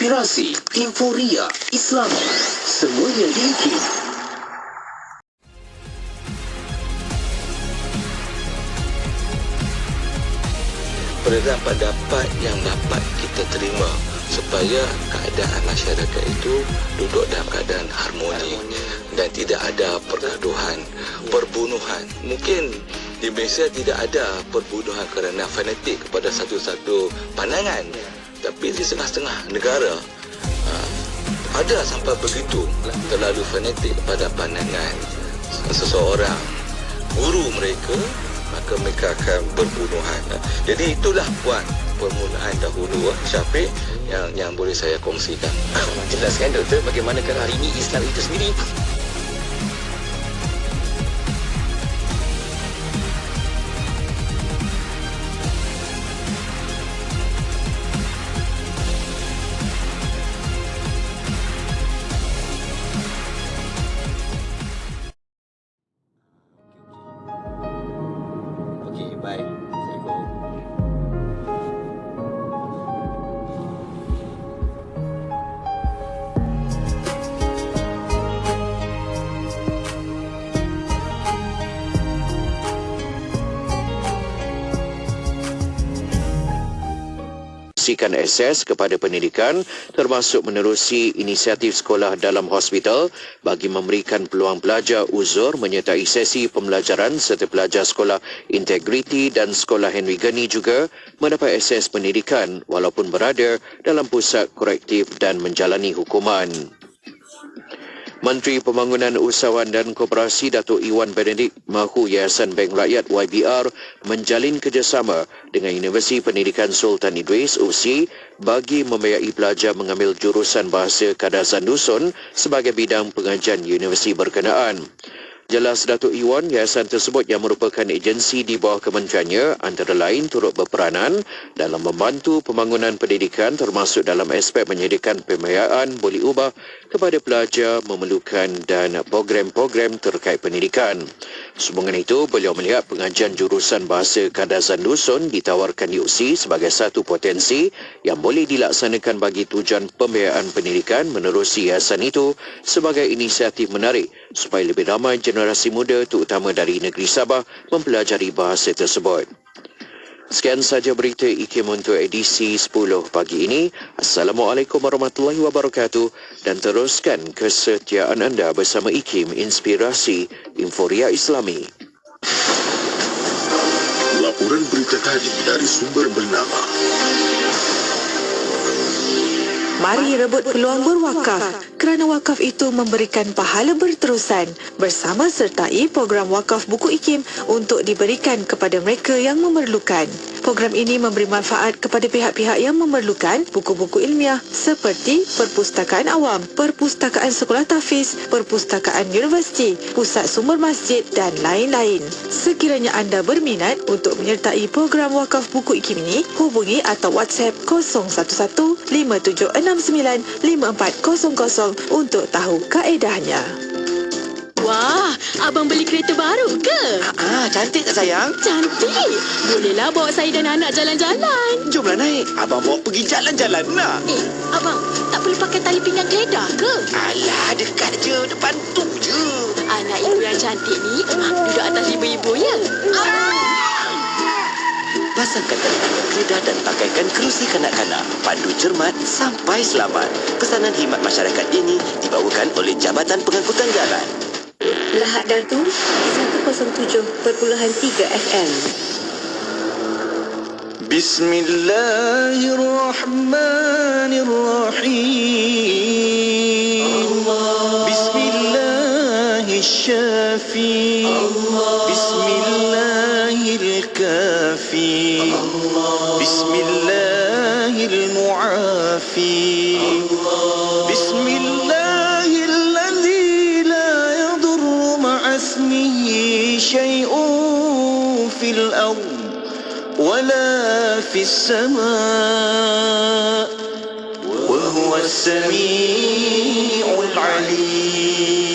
Inspirasi, Inforia, Islam, semuanya diikut. Perbezaan pendapat yang dapat kita terima supaya keadaan masyarakat itu duduk dalam keadaan harmoni dan tidak ada pergaduhan, perbunuhan. Mungkin di Malaysia tidak ada perbunuhan kerana fanatik kepada satu-satu pandangan, tapi di setengah-setengah negara ada sampai begitu terlalu fanatik kepada pandangan seseorang guru mereka, maka mereka akan berbunuhan. Jadi itulah buat permulaan dahulu Syafiq yang boleh saya kongsikan. Jelaskan doktor, bagaimanakah hari ini Islam itu sendiri? Okey, baik. Assalamualaikum. Memberikan akses kepada pendidikan termasuk menerusi inisiatif sekolah dalam hospital bagi memberikan peluang pelajar uzur menyertai sesi pembelajaran serta pelajar sekolah integriti dan sekolah Henry Gani juga mendapat akses pendidikan walaupun berada dalam pusat korektif dan menjalani hukuman. Menteri Pembangunan Usahawan dan Koperasi Datuk Iwan Benedict mahu Yayasan Bank Rakyat YBR menjalin kerjasama dengan Universiti Pendidikan Sultan Idris UPSI bagi membiayai pelajar mengambil jurusan Bahasa Kadazan Dusun sebagai bidang pengajian universiti berkenaan. Jelas Datuk Iwan, yayasan tersebut yang merupakan agensi di bawah kementeriannya antara lain turut berperanan dalam membantu pembangunan pendidikan termasuk dalam aspek menyediakan pembiayaan boleh ubah kepada pelajar memerlukan dan program-program terkait pendidikan. Sehubungan itu, beliau melihat pengajian jurusan Bahasa Kadazan Dusun ditawarkan di UPSI sebagai satu potensi yang boleh dilaksanakan bagi tujuan pembiayaan pendidikan menerusi yayasan itu sebagai inisiatif menarik supaya lebih ramai generasi muda terutama dari negeri Sabah mempelajari bahasa tersebut. Sekian saja berita IKIM untuk edisi 10 pagi ini. Assalamualaikum warahmatullahi wabarakatuh dan teruskan kesetiaan anda bersama IKIM Inspirasi Inforia Islami. Laporan berita tadi dari sumber bernama. Mari rebut peluang berwakaf kerana wakaf itu memberikan pahala berterusan bersama sertai program wakaf buku IKIM untuk diberikan kepada mereka yang memerlukan. Program ini memberi manfaat kepada pihak-pihak yang memerlukan buku-buku ilmiah seperti perpustakaan awam, perpustakaan sekolah tahfiz, perpustakaan universiti, pusat sumber masjid dan lain-lain. Sekiranya anda berminat untuk menyertai program wakaf buku IKIM ini, hubungi atau WhatsApp 011-5769-5400 untuk tahu kaedahnya. Wah, abang beli kereta baru ke? Cantik tak sayang? Cantik. Bolehlah bawa saya dan anak jalan-jalan. Jomlah naik. Abang bawa pergi jalan-jalan nak. Abang, tak perlu pakai tali pinggang kedah ke? Alah, dekat je. Depan tu je. Anak ibu yang cantik ni duduk atas ibu-ibu ya? Pasangkan tali pinggang kedah dan pakaikan kerusi kanak-kanak. Pandu cermat sampai selamat. Pesanan khidmat masyarakat ini dibawakan oleh Jabatan Pengangkutan Jalan. Lahad Dartu 107.3 FM. Bismillahirrahmanirrahim. Bismillahirrahmanirrahim. Bismillahirkafi. Bismillahirmuafi. شيء في الأرض ولا في السماء وهو السميع العليم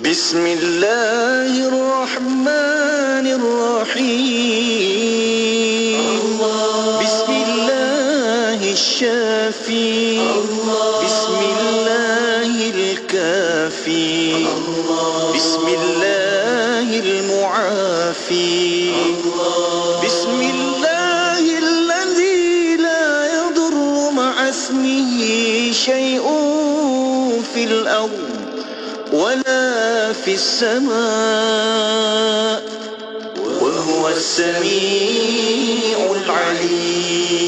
بسم الله الرحمن الرحيم بسم الله الشافي في السماء وهو السميع العليم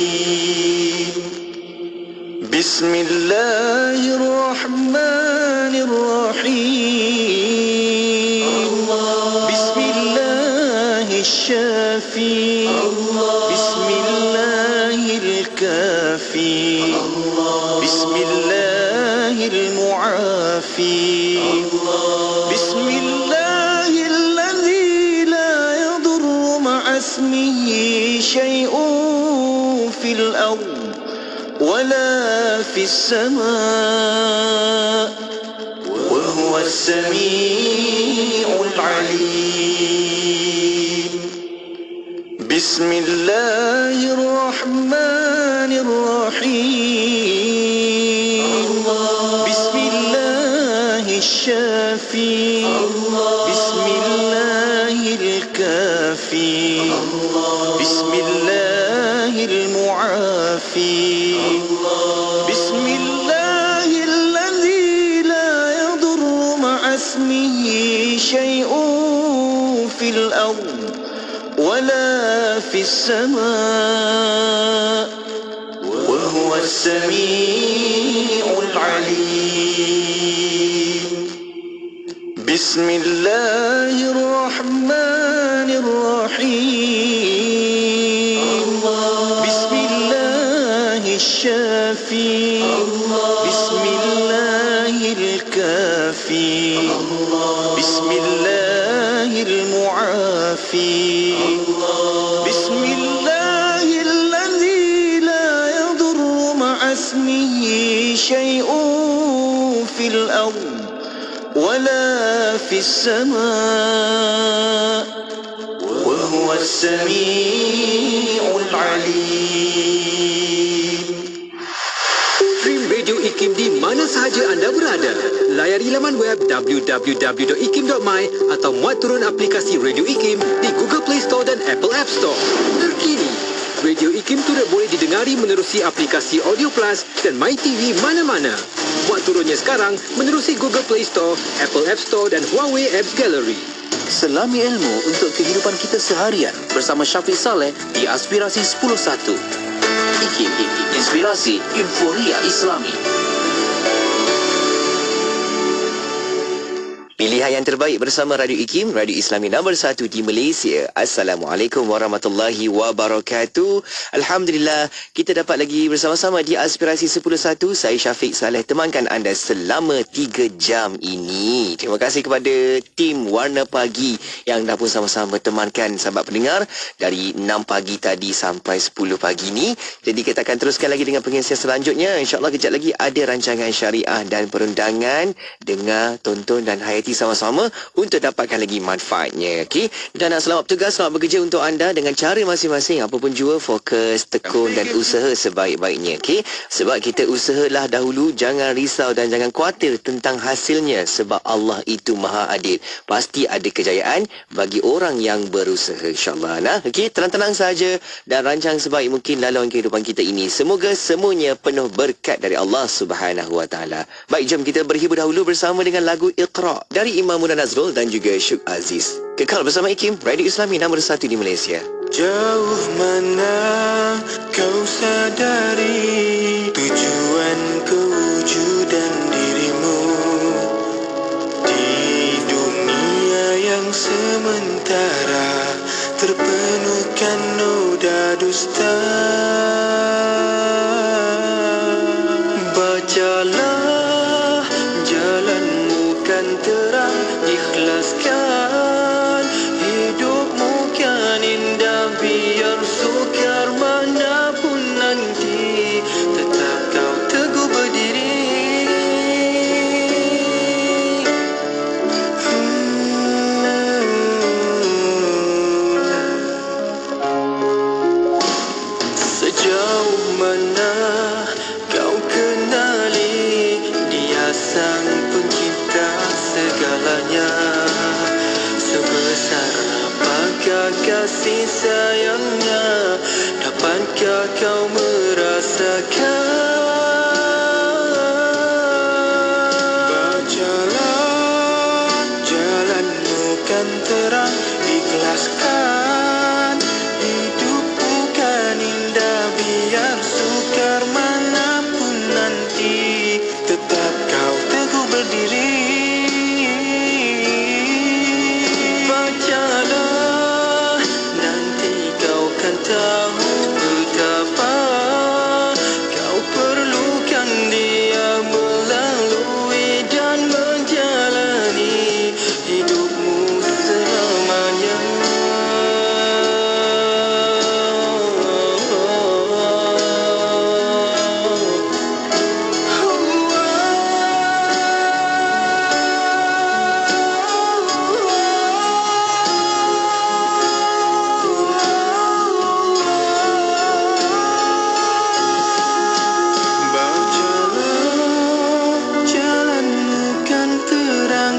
بسم الله الرحمن الرحيم بسم الله الشافي بسم الله الكافي بسم الله المعافي بسم الله الذي لا يضر مع اسمه شيء في الأرض ولا في السماء وهو السميع العليم بسم الله الرحمن الرحيم بسم الله الشافي بسم الله الكافي بسم الله المعافي بسم الله الذي لا يضر مع اسمه شيء في الأرض ولا في السماء وهو السميع العليم بسم الله الرحمن الرحيم بسم الله الشافي بسم الله الكافي بسم الله المعافي بسم الله الذي لا يضر مع اسمه شيء في الأرض ولا في السماء وهو السميع العليم. Stream Radio IKIM di mana sahaja anda berada. Layari laman web www.ikim.my atau muat turun aplikasi Radio IKIM di Google Play Store dan Apple App Store. Terkini, Radio IKIM turut boleh didengari menerusi aplikasi Audio Plus dan MyTV mana-mana. Buat turunnya sekarang menerusi Google Play Store, Apple App Store dan Huawei Apps Gallery. Selami ilmu untuk kehidupan kita seharian bersama Syafiq Saleh di Aspirasi 10.1. IKIM, Inspirasi Euforia Islami. Pilihan yang terbaik bersama Radio IKIM, Radio Islami nombor 1 di Malaysia. Assalamualaikum warahmatullahi wabarakatuh. Alhamdulillah, kita dapat lagi bersama-sama di Aspirasi 10.1. Saya Syafiq Saleh temankan anda selama 3 jam ini. Terima kasih kepada tim Warna Pagi yang dah pun sama-sama temankan sahabat pendengar dari 6 pagi tadi sampai 10 pagi ni. Jadi kita akan teruskan lagi dengan pengisian selanjutnya. InsyaAllah kejap lagi ada rancangan syariah dan perundangan. Dengar, tonton dan hayati sama-sama untuk dapatkan lagi manfaatnya. Okey, dan selamat bertugas, selamat bekerja untuk anda dengan cara masing-masing. Apa pun jua, fokus, tekun dan usaha sebaik-baiknya. Okey, sebab kita usahalah dahulu, jangan risau dan jangan khawatir tentang hasilnya, sebab Allah itu Maha Adil. Pasti ada kejayaan bagi orang yang berusaha, insya-Allah. Nah, okey, tenang-tenang saja dan rancang sebaik mungkin laluan kehidupan kita ini. Semoga semuanya penuh berkat dari Allah Subhanahu Wa Taala. Baik, jom kita berhibur dahulu bersama dengan lagu Iqra dari Imam Muda Nazrul dan juga Syuk Aziz. Kekal bersama IKIM, Radio Islami nombor 1 di Malaysia. Jauh mana kau sadari tujuan kewujudan dirimu di dunia yang sementara terpenuhkan noda dusta. Bacalah jalanmu kan terang, ikhlaskan hidupmu kan indah, biar sukar manapun nanti tetap kau teguh berdiri. Sejauh mana kau kenali Dia sang pencipta segalanya. Sebesar apakah kasih sayangnya, dapatkah kau merasakan? Bacalah kan terang, ikhlaskan. Hidup bukan indah, biar sukar manapun nanti, tetap kau teguh berdiri. Bacalah, nanti kau kan tahu betapa kau perlukan dia melalui dan menjalani hidupmu selamanya.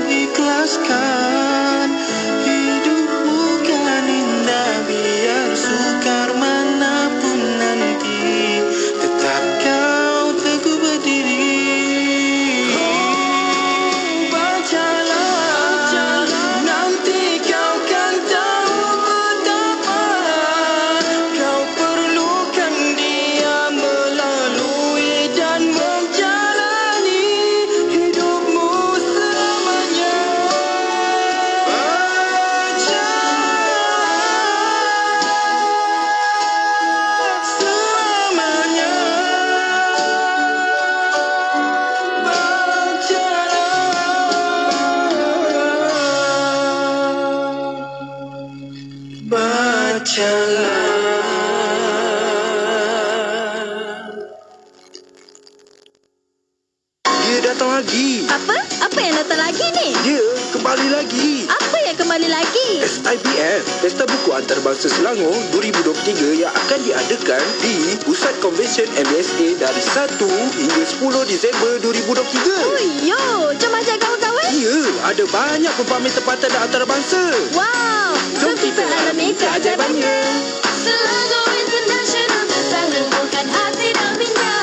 Ikhlaskan. Hidup bukan indah, biar sukar manapun nanti, tetap kau teguh berdiri. Bacalah, nanti kau kan tahu betapa kau perlukan dia melalui dan menjalani hidupmu selamanya. Dia datang lagi. Apa? Apa yang datang lagi ni? Dia kembali lagi. Apa yang kembali lagi? SIBM, Pesta Buku Antarabangsa Selangor 2023 yang akan diadakan di Pusat Konvensyen MBSA dari 1 hingga 10 Disember 2023. Oh, yo, jom ajak kawan-kawan. Ya, ada banyak pepamer tempatan dan antarabangsa. Wow, jom kita alami keajaibannya. Selangor International, Selangor bukan arti namanya.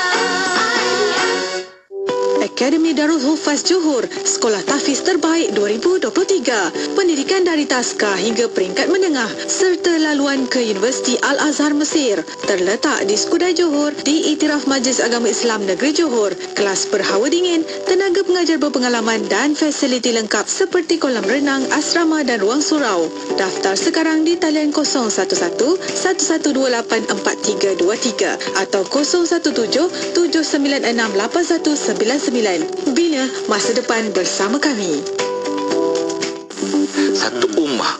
Akademi Darul Hufaz Johor, sekolah tahfiz terbaik 2023. Pendidikan dari taska hingga peringkat menengah serta laluan ke Universiti Al-Azhar Mesir. Terletak di Skudai Johor, diiktiraf Majlis Agama Islam Negeri Johor. Kelas berhawa dingin, tenaga pengajar berpengalaman dan fasiliti lengkap seperti kolam renang, asrama dan ruang surau. Daftar sekarang di talian 011-1128-4323 atau 017-796-8199. Bina masa depan bersama kami. Satu ummah.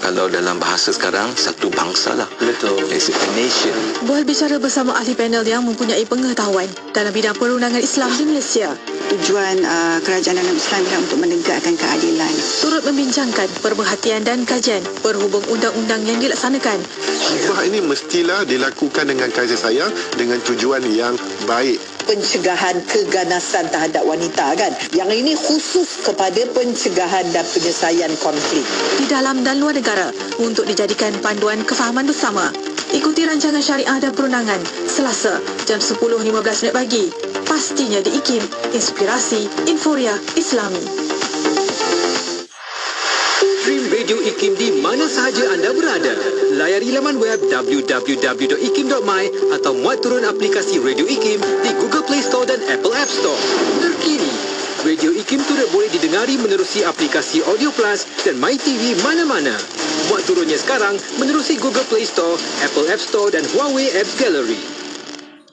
Kalau dalam bahasa sekarang, satu bangsa lah. Betul. It's a nation. Bual bicara bersama ahli panel yang mempunyai pengetahuan dalam bidang perundangan Islam di Malaysia. Tujuan kerajaan dalam Islam adalah untuk menegakkan keadilan. Turut membincangkan pemerhatian dan kajian berhubung undang-undang yang dilaksanakan. Hibah ini mestilah dilakukan dengan kasih sayang, dengan tujuan yang baik. Pencegahan keganasan terhadap wanita kan. Yang ini khusus kepada pencegahan dan penyelesaian konflik Di dalam dan luar negara untuk dijadikan panduan kefahaman bersama. Ikuti rancangan syariah dan perundangan Selasa jam 10.15 pagi. Pastinya di IKIM, Inspirasi Inforia Islami. Stream Radio IKIM di mana sahaja anda berada. Layari laman web www.ikim.my atau muat turun aplikasi Radio IKIM di Google Play Store dan Apple App Store. Terkini, Radio IKIM turut boleh didengari menerusi aplikasi Audio Plus dan MyTV mana-mana. Muat turunnya sekarang menerusi Google Play Store, Apple App Store dan Huawei Apps Gallery.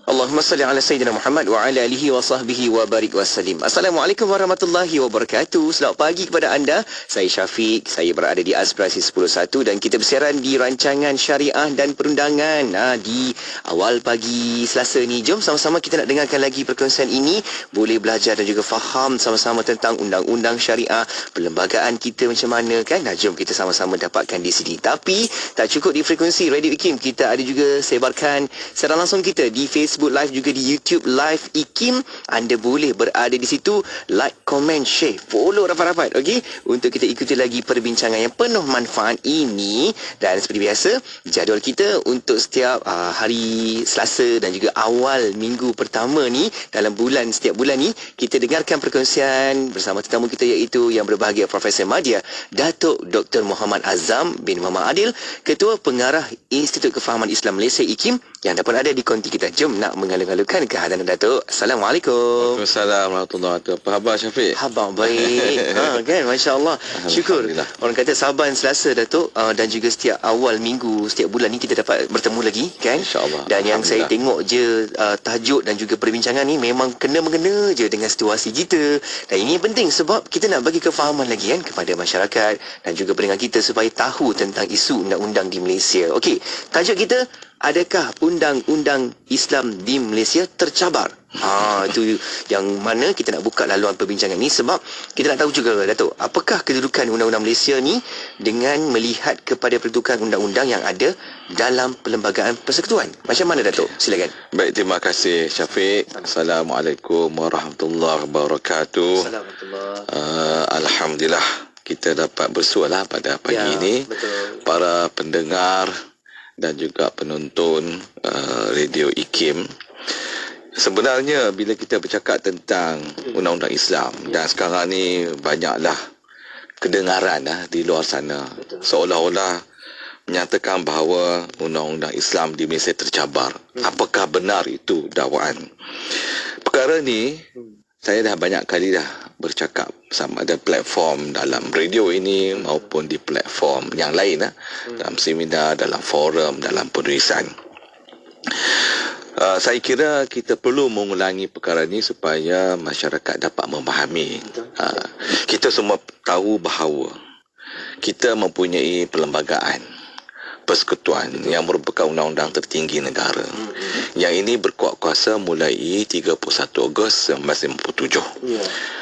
Allahumma salli ala Sayyidina Muhammad wa ala alihi wa sahbihi wa barik wa sallim. Assalamualaikum warahmatullahi wabarakatuh. Selamat pagi kepada anda. Saya Syafiq. Saya berada di Aspirasi 101 dan kita bersiaran di rancangan syariah dan perundangan di awal pagi Selasa ni. Jom sama-sama kita nak dengarkan lagi perkongsian ini. Boleh belajar dan juga faham sama-sama tentang undang-undang syariah, perlembagaan kita macam mana kan. Jom kita sama-sama dapatkan di sini. Tapi tak cukup di frekuensi Radio IKIM. Kita ada juga sebarkan secara langsung kita di Facebook Facebook Live juga di YouTube Live IKIM. Anda boleh berada di situ, like, comment, share, follow rapat-rapat, okey, untuk kita ikuti lagi perbincangan yang penuh manfaat ini. Dan seperti biasa, jadual kita untuk setiap hari Selasa dan juga awal minggu pertama ni dalam setiap bulan ni, kita dengarkan perkongsian bersama tetamu kita, iaitu yang berbahagia Profesor Madya Datuk Dr. Muhammad Azam bin Muhammad Adil, Ketua Pengarah Institut Kefahaman Islam Malaysia IKIM, yang dapat ada di konti kita. Jom nak mengalu-alukan kehadiran Datuk. Assalamualaikum. Waalaikumsalam warahmatullahi wabarakatuh. Apa khabar Syafiq? Khabar baik. Kan, masya-Allah. Syukur. Orang kata Saban Selasa Datuk, dan juga setiap awal minggu setiap bulan ni kita dapat bertemu lagi, kan? Insya-Allah. Dan yang saya tengok je tajuk dan juga perbincangan ni memang kena-mengena je dengan situasi kita. Dan ini penting sebab kita nak bagi kefahaman lagi, kan, kepada masyarakat dan juga pendengar kita supaya tahu tentang isu undang-undang di Malaysia. Okey, tajuk kita, adakah undang-undang Islam di Malaysia tercabar? Itu yang mana kita nak buka laluan perbincangan ni, sebab kita nak tahu juga, Datuk, apakah kedudukan undang-undang Malaysia ni dengan melihat kepada peruntukan undang-undang yang ada dalam Perlembagaan Persekutuan. Macam mana, Datuk? Silakan. Baik, terima kasih Syafiq. Assalamualaikum warahmatullahi wabarakatuh. Alhamdulillah kita dapat bersualah pada pagi ini. Betul. Para pendengar dan juga penonton radio IKIM. Sebenarnya bila kita bercakap tentang undang-undang Islam, dan sekarang ni banyaklah kedengaran di luar sana seolah-olah menyatakan bahawa undang-undang Islam di Malaysia tercabar. Apakah benar itu dakwaan? Perkara ni saya dah banyak kali dah bercakap sama ada platform dalam radio ini maupun di platform yang lain, dalam seminar, dalam forum, dalam penulisan. Saya kira kita perlu mengulangi perkara ini supaya masyarakat dapat memahami. Kita semua tahu bahawa kita mempunyai perlembagaan persekutuan yang merupakan undang-undang tertinggi negara. Yang ini berkuat kuasa mulai 31 Ogos 1957.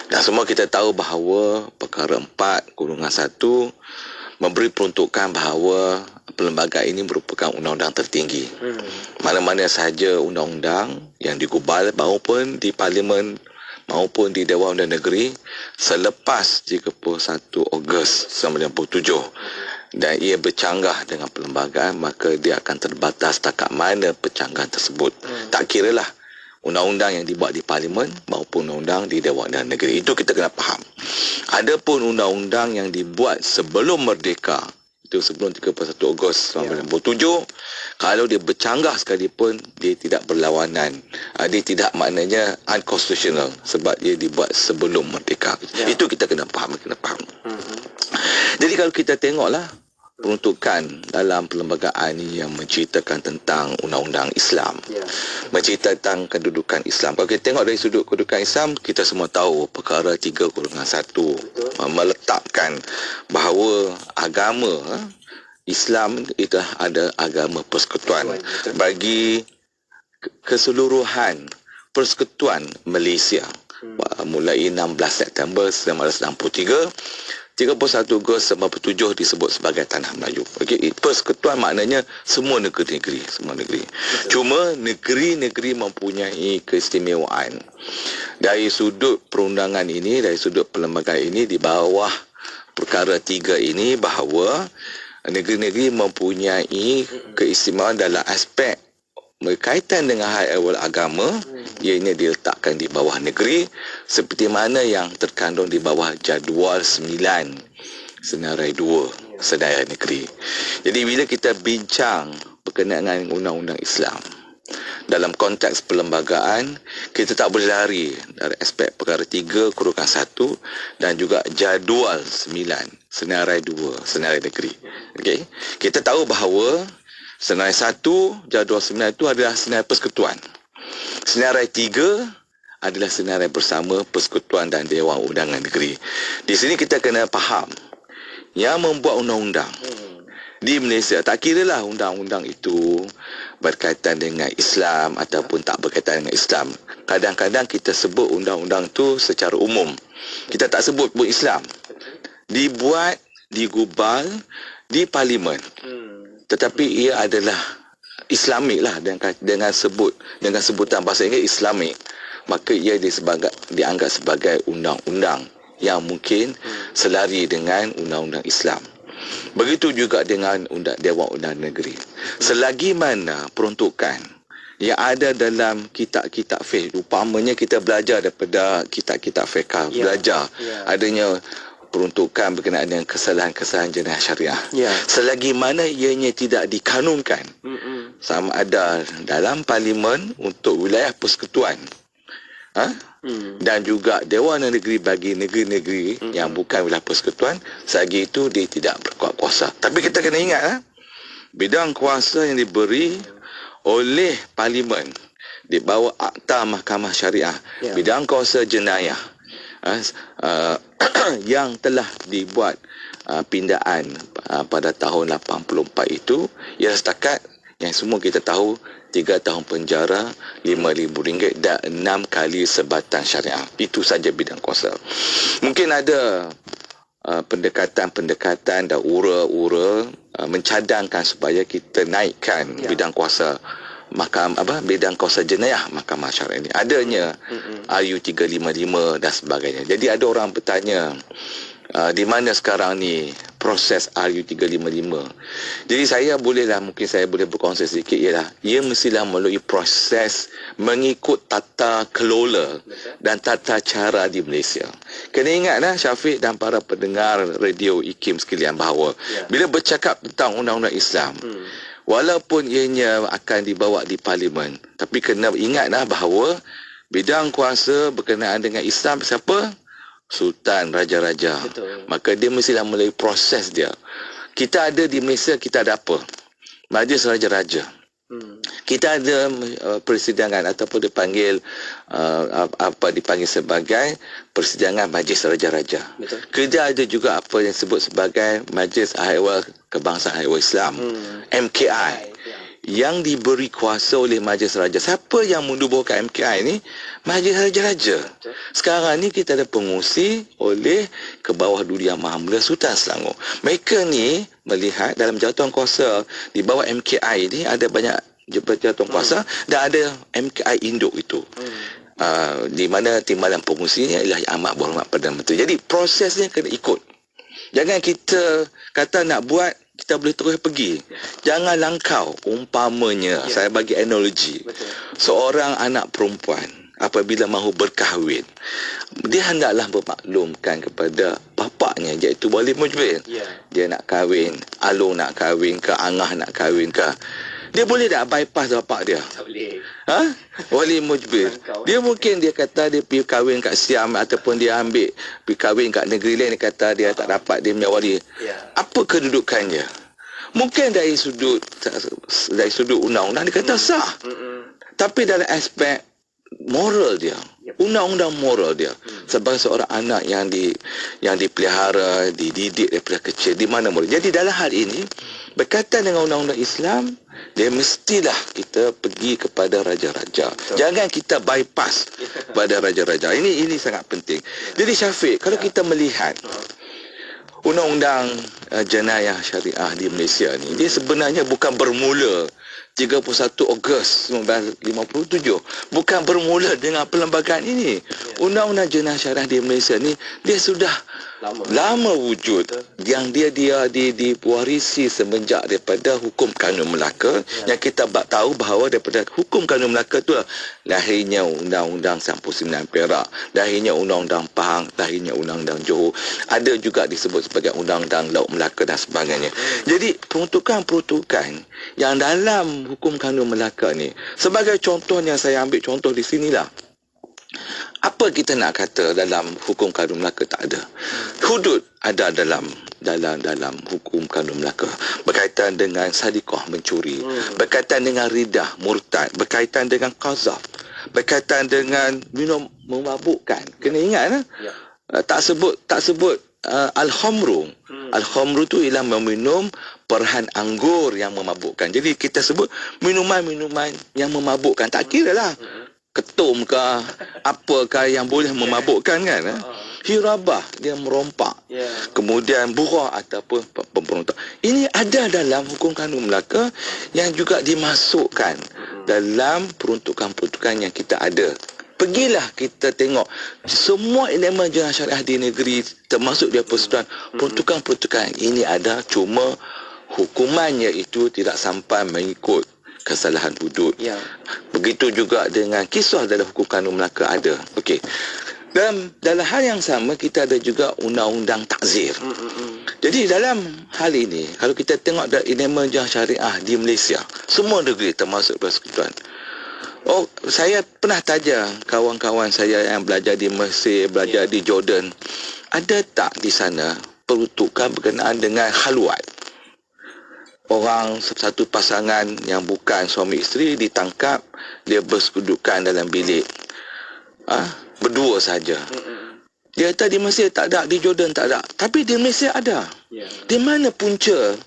Dan semua kita tahu bahawa perkara 4/1 memberi peruntukan bahawa perlembagaan ini merupakan undang-undang tertinggi. Mana-mana sahaja undang-undang yang digubal maupun di Parlimen maupun di Dewan Undangan Negeri selepas 31 Ogos 1997 dan ia bercanggah dengan perlembagaan, maka dia akan terbatas setakat mana percanggahan tersebut. Tak kiralah undang-undang yang dibuat di Parlimen maupun undang-undang di Dewan Undangan Negeri. Itu kita kena faham. Adapun undang-undang yang dibuat sebelum merdeka, itu sebelum 31 Ogos 1997, kalau dia bercanggah sekalipun, dia tidak berlawanan. Dia tidak maknanya unconstitutional sebab dia dibuat sebelum merdeka. Itu kita kena faham. Jadi kalau kita tengoklah peruntukan dalam perlembagaan ini yang menceritakan tentang undang-undang Islam, menceritakan tentang kedudukan Islam. Kalau kita tengok dari sudut kedudukan Islam, kita semua tahu perkara 3/1 meletakkan bahawa agama Islam itu ada agama persekutuan bagi keseluruhan persekutuan Malaysia. Mulai 16 September 1963, 31 Ogos 1997 disebut sebagai Tanah Melayu. Okey, persekutuan maknanya semua negeri-negeri. Cuma negeri-negeri mempunyai keistimewaan. Dari sudut perundangan ini, dari sudut perlembagaan ini, di bawah perkara 3 ini, bahawa negeri-negeri mempunyai keistimewaan dalam aspek berkaitan dengan hal ehwal agama, ianya diletakkan di bawah negeri seperti mana yang terkandung di bawah jadual 9 senarai 2 senarai negeri. Jadi bila kita bincang berkenaan dengan undang-undang Islam dalam konteks perlembagaan, kita tak boleh lari dari aspek perkara 3/1 dan juga jadual 9 senarai 2 senarai negeri. Okey, kita tahu bahawa senarai 1 jadual 9 itu adalah senarai persekutuan. Senarai 3 adalah senarai bersama persekutuan dan Dewan Undangan Negeri. Di sini kita kena faham yang membuat undang-undang di Malaysia, tak kiralah undang-undang itu berkaitan dengan Islam ataupun tak berkaitan dengan Islam. Kadang-kadang kita sebut undang-undang itu secara umum. Kita tak sebut pun Islam. Dibuat, digubal di Parlimen. Tetapi ia adalah Islamik lah, dengan sebutan bahasa Inggeris Islamik, maka ia dianggap sebagai undang-undang yang mungkin selari dengan undang-undang Islam. Begitu juga dengan Dewan Undangan Negeri. Selagi mana peruntukan yang ada dalam kitab-kitab fiqh, umpamanya kita belajar daripada kitab-kitab fiqh, belajar adanya peruntukan berkenaan dengan kesalahan-kesalahan jenayah syariah. Selagi mana ianya tidak dikanunkan, sama ada dalam parlimen untuk wilayah persekutuan, dan juga Dewan Negeri bagi negeri-negeri yang bukan wilayah persekutuan, selagi itu dia tidak berkuat kuasa. Tapi kita kena ingat, bidang kuasa yang diberi oleh parlimen di bawah Akta Mahkamah Syariah, bidang kuasa jenayah yang telah dibuat pindaan pada tahun 84 itu, ialah setakat yang semua kita tahu 3 tahun penjara, RM5,000 dan 6 kali sebatan syariah. Itu saja bidang kuasa. Mungkin ada pendekatan-pendekatan dan ura-ura mencadangkan supaya kita naikkan bidang kuasa bidang kuasa jenayah Mahkamah Syariah ini. Adanya RU 355 dan sebagainya. Jadi ada orang bertanya, di mana sekarang ni proses RU 355. Jadi mungkin saya boleh berkongsi sedikit, ialah ia mestilah melalui proses mengikut tata kelola dan tata cara di Malaysia. Kena ingatlah Syafiq dan para pendengar radio IKIM sekalian, bahawa bila bercakap tentang undang-undang Islam, walaupun ianya akan dibawa di parlimen, tapi kena ingatlah bahawa bidang kuasa berkenaan dengan Islam siapa? Sultan, Raja-Raja. Maka dia mestilah melalui proses dia. Kita ada di Malaysia, kita ada apa? Majlis Raja-Raja. Kita ada persidangan ataupun dipanggil dipanggil sebagai persidangan Majlis Raja-Raja. Kita ada juga apa yang disebut sebagai Majlis Ahwal Kebangsaan Ahwal Islam, MKI, yang diberi kuasa oleh Majlis Raja. Siapa yang mendubuhkan MKI ni? Majlis Raja-Raja. Sekarang ni kita ada pengurusi oleh ke bawah Duli Yang Maha Mulia Sultan Selangor. Mereka ni melihat dalam jawatan kuasa di bawah MKI ni ada banyak jawatan kuasa dan ada MKI induk itu. Di mana timbalan pengurusinya ialah Yang Amat Berhormat Perdana Menteri. Jadi prosesnya kena ikut. Jangan kita kata nak buat, kita boleh terus pergi. Jangan langkau. Umpamanya, saya bagi analogi. Seorang anak perempuan apabila mahu berkahwin, dia hendaklah bermaklumkan kepada bapaknya, iaitu wali mujbir. Dia nak kahwin, Alung nak kahwin ke, Angah nak kahwin ke. Dia boleh tak bypass bapak dia? Tak boleh. Wali mujbir. Dia mungkin dia kata dia pergi kahwin kat Siam, ataupun dia ambil pergi kahwin kat negeri lain, dia kata dia tak dapat dia punya wali. Apa kedudukannya? Mungkin dari sudut undang-undang dia kata sah. Tapi dalam aspek moral dia, undang-undang moral dia, sebagai seorang anak yang dipelihara, dididik daripada kecil, di mana moral. Jadi dalam hal ini berkaitan dengan undang-undang Islam, dia mestilah kita pergi kepada raja-raja. Jangan kita bypass pada raja-raja. Ini sangat penting. Jadi Syafiq, kalau kita melihat undang-undang jenayah syariah di Malaysia ni, dia sebenarnya bukan bermula 31 Ogos 1957. Bukan bermula dengan perlembagaan ini. Undang-undang jenayah syariah di Malaysia ni, dia sudah lama wujud. Yang dia diwarisi semenjak daripada hukum kanun Melaka. Yang kita tahu bahawa daripada hukum kanun Melaka tu lahirnya Undang-Undang 99 Perak, lahirnya Undang-Undang Pahang, lahirnya Undang-Undang Johor. Ada juga disebut sebagai Undang-Undang Laut Melaka dan sebagainya. Jadi peruntukan-peruntukan yang dalam hukum kanun Melaka ni, sebagai contohnya saya ambil contoh di sinilah. Apa kita nak kata dalam hukum kanun Melaka? Tak ada. Hudud ada dalam hukum kanun Melaka. Berkaitan dengan sadikah mencuri, berkaitan dengan ridah murtad, berkaitan dengan qazaf, berkaitan dengan minum memabukkan. Kena ingat tak sebut al-khamru. Al-khamru tu ialah meminum perhan anggur yang memabukkan. Jadi kita sebut minuman-minuman yang memabukkan. Tak kira lah ketum ke apakah yang boleh memabukkan kan. hirabah, dia merompak. Kemudian buruh ataupun pemberontak. Ini ada dalam hukum kanun Melaka yang juga dimasukkan dalam peruntukan-peruntukan yang kita ada. Pergilah kita tengok semua elemen jenayah syariah di negeri, termasuk dia persetujuan, peruntukan-peruntukan ini ada, cuma hukumannya itu tidak sampai mengikut kesalahan hudud. Begitu juga dengan kisah dalam hukum kanun Melaka ada. Okey. Dalam hal yang sama kita ada juga undang-undang takzir. Jadi dalam hal ini kalau kita tengok ada elemen jenayah syariah di Malaysia, semua negeri termasuk persekutuan. Oh, saya pernah tanya kawan-kawan saya yang belajar di Mesir, belajar di Jordan, ada tak di sana peruntukan berkenaan dengan khalwat? Orang satu pasangan yang bukan suami isteri ditangkap, dia bersekudukan dalam bilik. Berdua saja. Dia kata di Mesir tak ada, di Jordan tak ada. Tapi di Malaysia ada. Di mana punca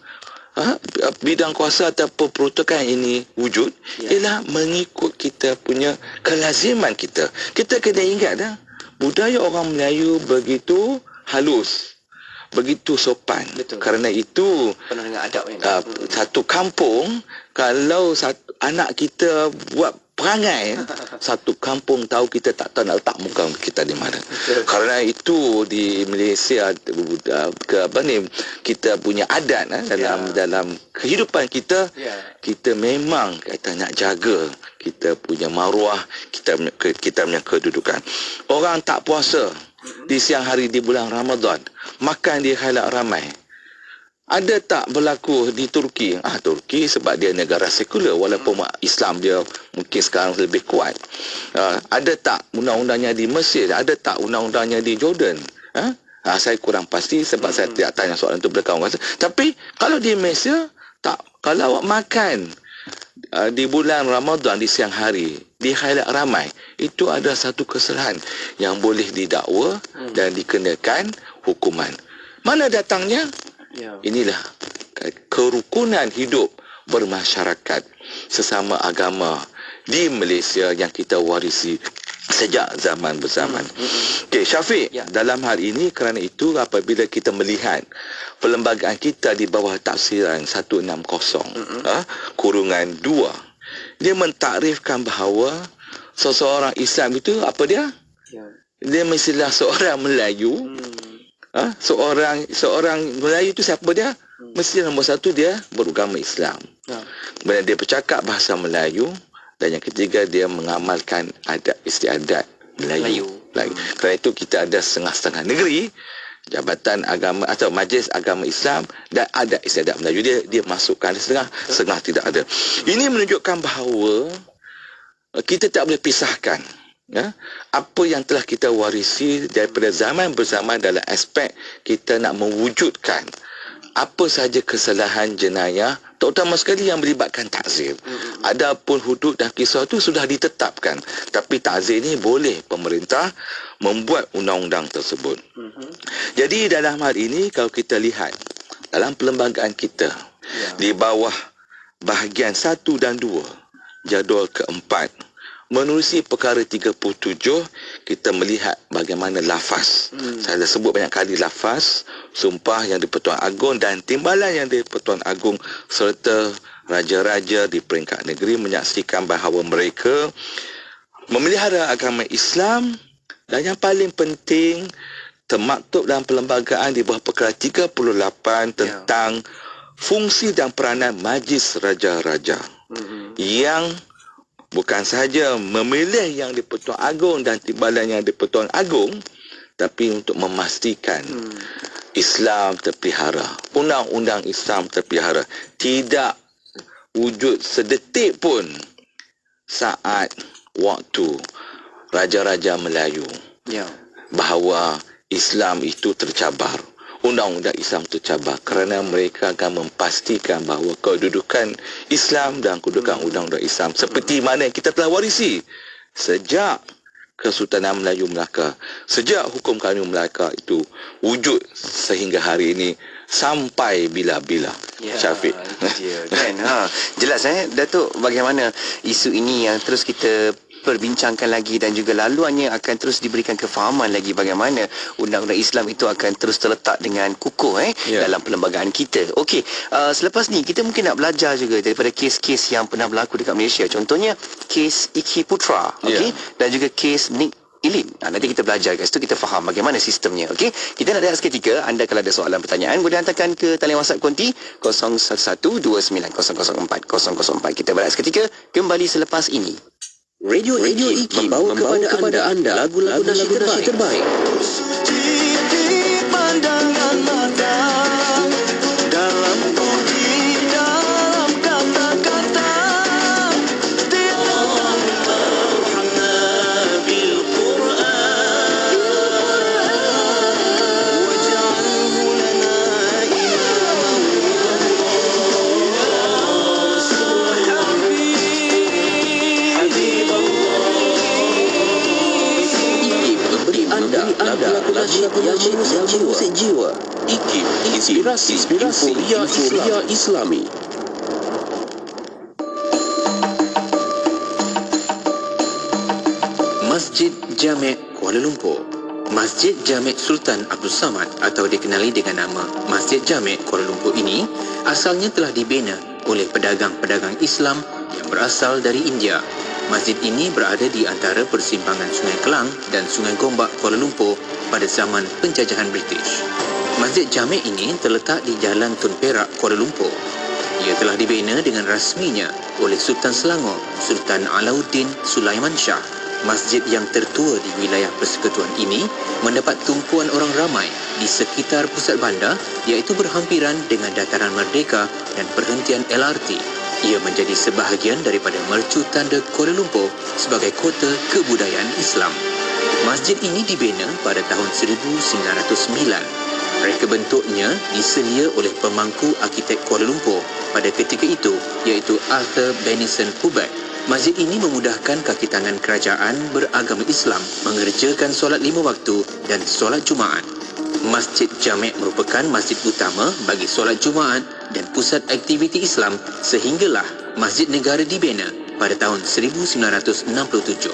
bidang kuasa ataupun peruntukan ini wujud? Ialah mengikut kita punya kelaziman kita. Kita kena ingat budaya orang Melayu begitu halus, begitu sopan. Kerana itu Pernah dengar adab ni. satu kampung, kalau anak kita buat perangai, satu kampung tahu kita tak tahu nak letak muka kita di mana. Kerana itu di Malaysia kita punya adat dalam kehidupan kita, kita memang kata nak jaga kita punya maruah, kita punya kedudukan. Orang tak puasa di siang hari di bulan Ramadan, makan di khalaq ramai. Ada tak berlaku di Turki? Turki sebab dia negara sekular, walaupun Islam dia mungkin sekarang lebih kuat. Ada tak undang-undangnya di Mesir? Ada tak undang-undangnya di Jordan? Saya kurang pasti sebab saya tidak tanya soalan itu berkawan. Tapi kalau di Malaysia, tak. Kalau awak makan di bulan Ramadan di siang hari di khalaq ramai, itu ada satu kesalahan yang boleh didakwa dan dikenakan hukuman. Mana datangnya? Inilah kerukunan hidup bermasyarakat sesama agama di Malaysia yang kita warisi sejak zaman berzaman. Okey, Syafiq, dalam hal ini kerana itu apabila kita melihat perlembagaan kita di bawah tafsiran 160 kurungan 2, dia mentakrifkan bahawa seseorang Islam itu apa dia? Dia mestilah seorang Melayu. Seorang Melayu itu siapa dia? Mesti nombor satu dia beragama Islam. Kemudian dia bercakap bahasa Melayu, dan yang ketiga dia mengamalkan adat istiadat Melayu. Kerana itu kita ada setengah-setengah negeri Jabatan Agama atau Majlis Agama Islam dan adat istiadat Melayu. Dia masukkan setengah tidak ada. Ini menunjukkan bahawa kita tak boleh pisahkan apa yang telah kita warisi daripada zaman berzaman dalam aspek kita nak mewujudkan apa sahaja kesalahan jenayah, terutama sekali yang melibatkan takzir. Adapun hudud dan kisah itu sudah ditetapkan, tapi takzir ini boleh pemerintah membuat undang-undang tersebut. Jadi dalam hal ini kalau kita lihat dalam perlembagaan kita di bawah bahagian 1 dan 2 jadual keempat menerusi perkara 37, kita melihat bagaimana lafaz. Saya dah sebut banyak kali lafaz, sumpah yang di-Pertuan Agong dan timbalan yang di-Pertuan Agong serta raja-raja di peringkat negeri menyaksikan bahawa mereka memelihara agama Islam, dan yang paling penting termaktub dalam perlembagaan di bawah perkara 38 tentang fungsi dan peranan Majlis Raja-Raja yang bukan sahaja memilih yang di-Pertuan Agong dan timbalan yang di-Pertuan Agong, tapi untuk memastikan Islam terpelihara, undang-undang Islam terpelihara. Tidak wujud sedetik pun saat waktu Raja-Raja Melayu bahawa Islam itu tercabar, undang-undang Islam tercabar, kerana mereka akan memastikan bahawa kedudukan Islam dan kedudukan undang-undang Islam seperti mana kita telah warisi sejak Kesultanan Melayu Melaka, sejak hukum kanun Melaka itu wujud sehingga hari ini sampai bila-bila. Syafiq. Kan? Jelas Datuk, bagaimana isu ini yang terus kita diperbincangkan lagi dan juga laluannya akan terus diberikan kefahaman lagi bagaimana undang-undang Islam itu akan terus terletak dengan kukuh dalam perlembagaan kita. Okey, selepas ni kita mungkin nak belajar juga daripada kes-kes yang pernah berlaku dekat Malaysia. Contohnya kes Iki Putra, okey, dan juga kes Nick Ilin. Nanti kita belajar guys, tu kita faham bagaimana sistemnya. Okey, kita nak rehat seketika. Anda kalau ada soalan pertanyaan boleh hantarkan ke talian WhatsApp konti 0112904004. Kita berehat seketika, kembali selepas ini. Radio IKIM membawa kepada anda lagu-lagu nasyid terbaik. Di pandangan mata, dalam budi, dalam kata-kata, lagu nasyid yang mengusik jiwa. IKIM, inspirasi Inforia Islami. Masjid Jamek Kuala Lumpur. Masjid Jamek Sultan Abdul Samad atau dikenali dengan nama Masjid Jamek Kuala Lumpur ini asalnya telah dibina oleh pedagang-pedagang Islam yang berasal dari India. Masjid ini berada di antara persimpangan Sungai Kelang dan Sungai Gombak Kuala Lumpur pada zaman penjajahan British. Masjid Jamek ini terletak di Jalan Tun Perak, Kuala Lumpur. Ia telah dibina dengan rasminya oleh Sultan Selangor, Sultan Alauddin Sulaiman Shah. Masjid yang tertua di wilayah persekutuan ini mendapat tumpuan orang ramai di sekitar pusat bandar, iaitu berhampiran dengan Dataran Merdeka dan perhentian LRT. Ia menjadi sebahagian daripada mercu tanda Kuala Lumpur sebagai kota kebudayaan Islam. Masjid ini dibina pada tahun 1909. Reka bentuknya diselia oleh pemangku arkitek Kuala Lumpur pada ketika itu, iaitu Arthur Benison Hubbard. Masjid ini memudahkan kaki tangan kerajaan beragama Islam mengerjakan solat 5 waktu dan solat Jumaat. Masjid Jamek merupakan masjid utama bagi solat Jumaat dan pusat aktiviti Islam sehinggalah Masjid Negara dibina pada tahun 1967.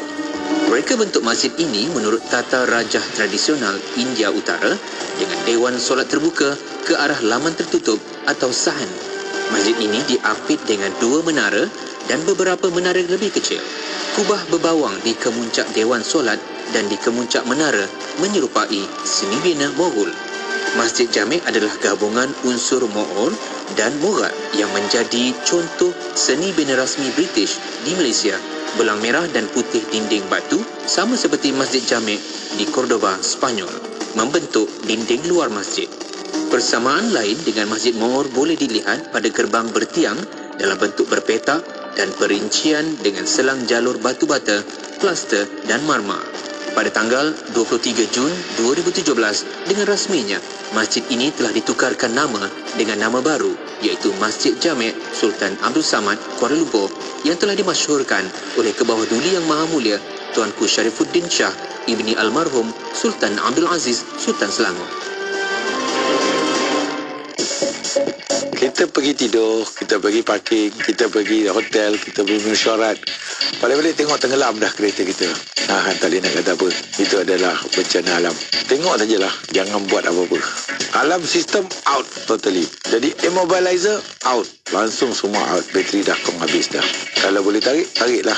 Reka bentuk masjid ini menurut tata rajah tradisional India Utara dengan dewan solat terbuka ke arah laman tertutup atau sahan. Masjid ini diapit dengan 2 menara dan beberapa menara lebih kecil. Kubah berbawang di kemuncak dewan solat dan di kemuncak menara menyerupai seni bina Moghul. Masjid Jamek adalah gabungan unsur Moghul dan Mughal yang menjadi contoh seni bina rasmi British di Malaysia. Belang merah dan putih dinding batu sama seperti Masjid Jamek di Cordoba, Spanyol, membentuk dinding luar masjid. Persamaan lain dengan Masjid Moghul boleh dilihat pada gerbang bertiang dalam bentuk berpetak dan perincian dengan selang jalur batu bata, plaster dan marmar. Pada tanggal 23 Jun 2017, dengan rasminya, masjid ini telah ditukarkan nama dengan nama baru, iaitu Masjid Jamek Sultan Abdul Samad Kuala Lumpur yang telah dimasyhurkan oleh Kebawah Duli Yang Maha Mulia Tuanku Sharifuddin Shah Ibni Almarhum Sultan Abdul Aziz Sultan Selangor. Kita pergi tidur, kita pergi parking, kita pergi hotel, kita pergi mesyuarat. Balik-balik tengok tenggelam dah kereta kita. Tak boleh nak kata apa. Itu adalah bencana alam. Tengok sajalah, jangan buat apa-apa. Alam sistem out totally. Jadi immobilizer out. Langsung semua out. Bateri dah kong habis dah. Kalau boleh tarik, tariklah.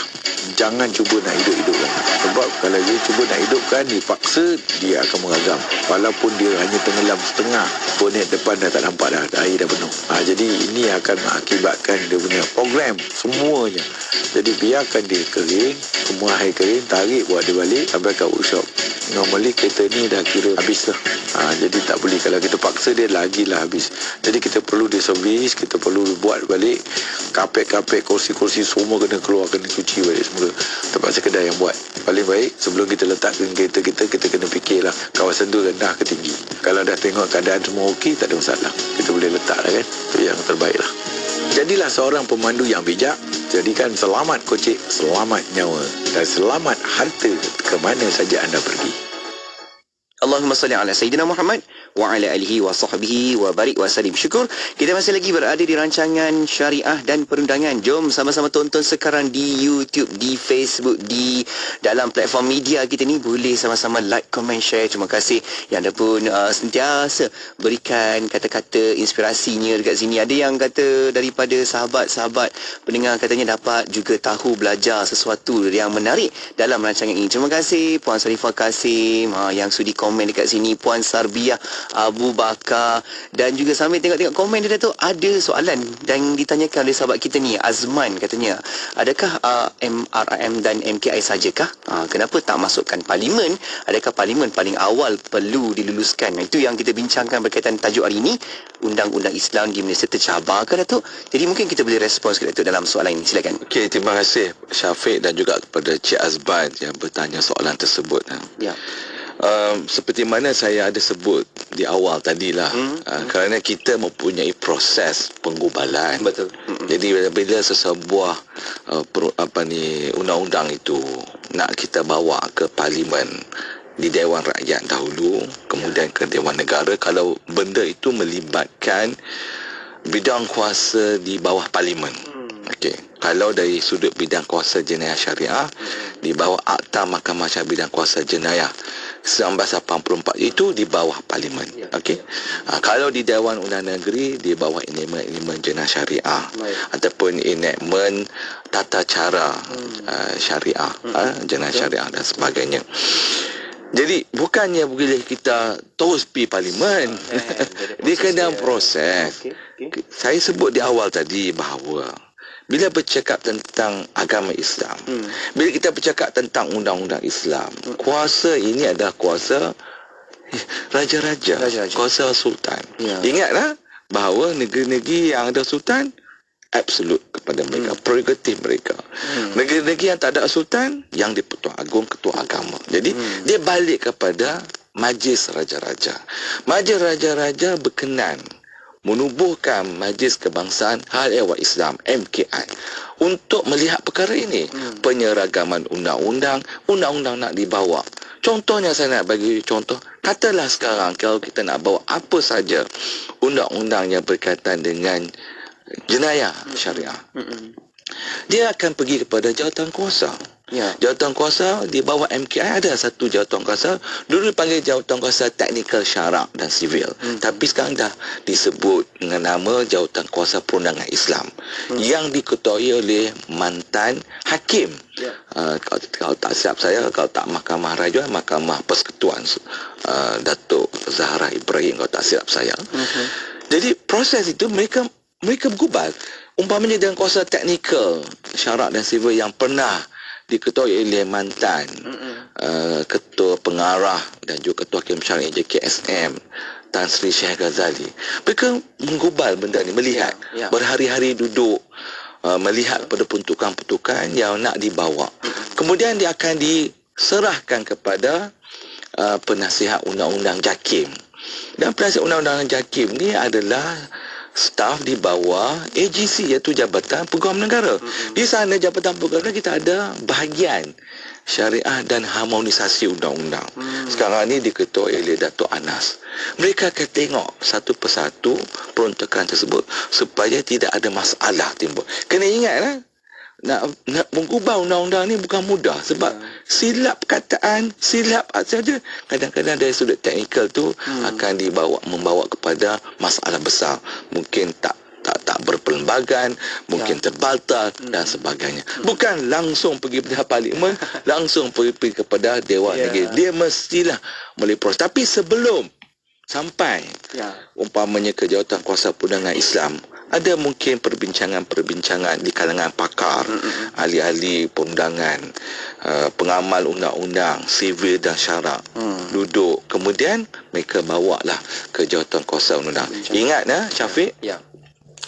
Jangan cuba nak hidup-hidupkan. Sebab kalau dia cuba nak hidupkan, dipaksa, dia akan meragam. Walaupun dia hanya tenggelam setengah, bonet depan dah tak nampak dah. Air dah penuh. Jadi ini akan mengakibatkan dia punya program semuanya. Jadi biarkan dia kering, semua air kering, tarik buat dia balik sampai kat workshop. Normally kereta ni dah kira habis lah. Jadi tak boleh, kalau kita paksa dia lagilah habis. Jadi kita perlu dia servis, kita perlu buat balik. Kapet-kapet, kursi-kursi semua kena keluar, kena cuci balik semula. Terpaksa kedai yang buat. Paling baik sebelum kita letakkan kereta kita, kita kena fikirlah kawasan tu rendah ke tinggi. Kalau dah tengok keadaan semua okey, tak ada masalah. Kita boleh letak lah kan. Itu yang terbaik lah. Jadilah seorang pemandu yang bijak. Jadikan selamat kocek, selamat nyawa dan selamat harta ke mana saja anda pergi. Allahumma salli ala Sayyidina Muhammad wa ala alihi wa sahbihi wa barik wa salim. Syukur kita masih lagi berada di rancangan Syariah dan Perundangan. Jom sama-sama tonton sekarang di YouTube, di Facebook, di dalam platform media kita ni. Boleh sama-sama like, comment, share. Terima kasih yang ada pun sentiasa berikan kata-kata inspirasinya dekat sini. Ada yang kata daripada sahabat-sahabat pendengar katanya dapat juga tahu, belajar sesuatu yang menarik dalam rancangan ini. Terima kasih Puan Sarifah Kasim yang sudi komen dekat sini, Puan Sarbiah Abu Bakar, dan juga sambil tengok-tengok komen dia tu ada soalan dan ditanyakan oleh sahabat kita ni, Azman katanya, adakah MRIM dan MKI sajakah? Kenapa tak masukkan parlimen? Adakah parlimen paling awal perlu diluluskan? Itu yang kita bincangkan berkaitan tajuk hari ini, Undang-Undang Islam di Malaysia tercabar ke Datuk? Jadi mungkin kita boleh respons ke Datuk dalam soalan ini. Silakan. Okey, terima kasih Syafiq dan juga kepada Cik Azban yang bertanya soalan tersebut. Ya. Seperti mana saya ada sebut di awal tadilah, kerana kita mempunyai proses penggubalan. Betul. Jadi bila sesebuah undang-undang itu nak kita bawa ke parlimen, di Dewan Rakyat dahulu, kemudian ke Dewan Negara, kalau benda itu melibatkan bidang kuasa di bawah parlimen. Okey, kalau dari sudut bidang kuasa jenayah syariah, di bawah Akta Mahkamah Syariah Bidang Kuasa Jenayah 1984 itu di bawah parlimen. Okey. Kalau di Dewan Undang Negeri di bawah enactment jenayah syariah ataupun enactment tata cara syariah, jenayah syariah dan sebagainya. Jadi bukannya boleh kita terus pergi parlimen. Dia kena proses. Saya sebut di awal tadi bahawa bila bercakap tentang agama Islam, bila kita bercakap tentang undang-undang Islam, kuasa ini adalah kuasa raja-raja, kuasa sultan. Ingatlah bahawa negeri-negeri yang ada sultan absolut kepada mereka, prerogatif mereka. Negeri-negeri yang tak ada sultan, yang di-Pertuan Agong, ketua agama. Jadi dia balik kepada majlis raja-raja. Majlis raja-raja berkenan menubuhkan Majlis Kebangsaan Hal Ehwal Islam MKI untuk melihat perkara ini. Penyeragaman undang-undang nak dibawa. Contohnya saya nak bagi contoh, katalah sekarang kalau kita nak bawa apa saja undang-undang yang berkaitan dengan jenayah syariah, dia akan pergi kepada jawatan kuasa. Jawatan kuasa di bawah MKI ada satu jawatan kuasa, dulu dipanggil jawatan kuasa teknikal syarak dan sivil, tapi sekarang dah disebut dengan nama jawatan kuasa perundangan Islam, yang diketuai oleh mantan hakim. Kalau tak silap saya, kalau tak Mahkamah Rayuan, Mahkamah Persekutuan Datuk Zahra Ibrahim, kalau tak silap saya. Jadi proses itu mereka bergubal. Umpamanya dengan kuasa teknikal syarak dan sivil yang pernah diketuai oleh mantan ketua pengarah dan juga ketua Hakim Syariah JKSM Tan Sri Syekh Ghazali. Mereka menggubal benda ni, melihat berhari-hari duduk melihat pada peruntukan-peruntukan yang nak dibawa. Kemudian dia akan diserahkan kepada penasihat undang-undang JAKIM. Dan penasihat undang-undang JAKIM ni adalah staf di bawah AGC, iaitu Jabatan Peguam Negara. Di sana Jabatan Peguam Negara kita ada bahagian syariah dan harmonisasi undang-undang. Sekarang ni diketuai oleh Datuk Anas. Mereka akan tengok satu persatu peruntukan tersebut supaya tidak ada masalah timbul. Kena ingatlah, nak mengubah undang-undang ni bukan mudah, sebab silap perkataan, silap saja kadang-kadang dari sudut teknikal tu akan membawa kepada masalah besar. Mungkin tak berperlembagaan, mungkin terbaltar dan sebagainya. Bukan langsung pergi kepada parlimen, langsung pergi kepada Dewan Negeri. Dia mestilah melalui proses. Tapi sebelum sampai umpamanya ke jawatan kuasa perundangan Islam, ada mungkin perbincangan di kalangan pakar, ahli-ahli perundangan, pengamal undang-undang, sivil dan syarak. Duduk, kemudian mereka bawalah ke jawatan kuasa undang. Ingat Syafiq,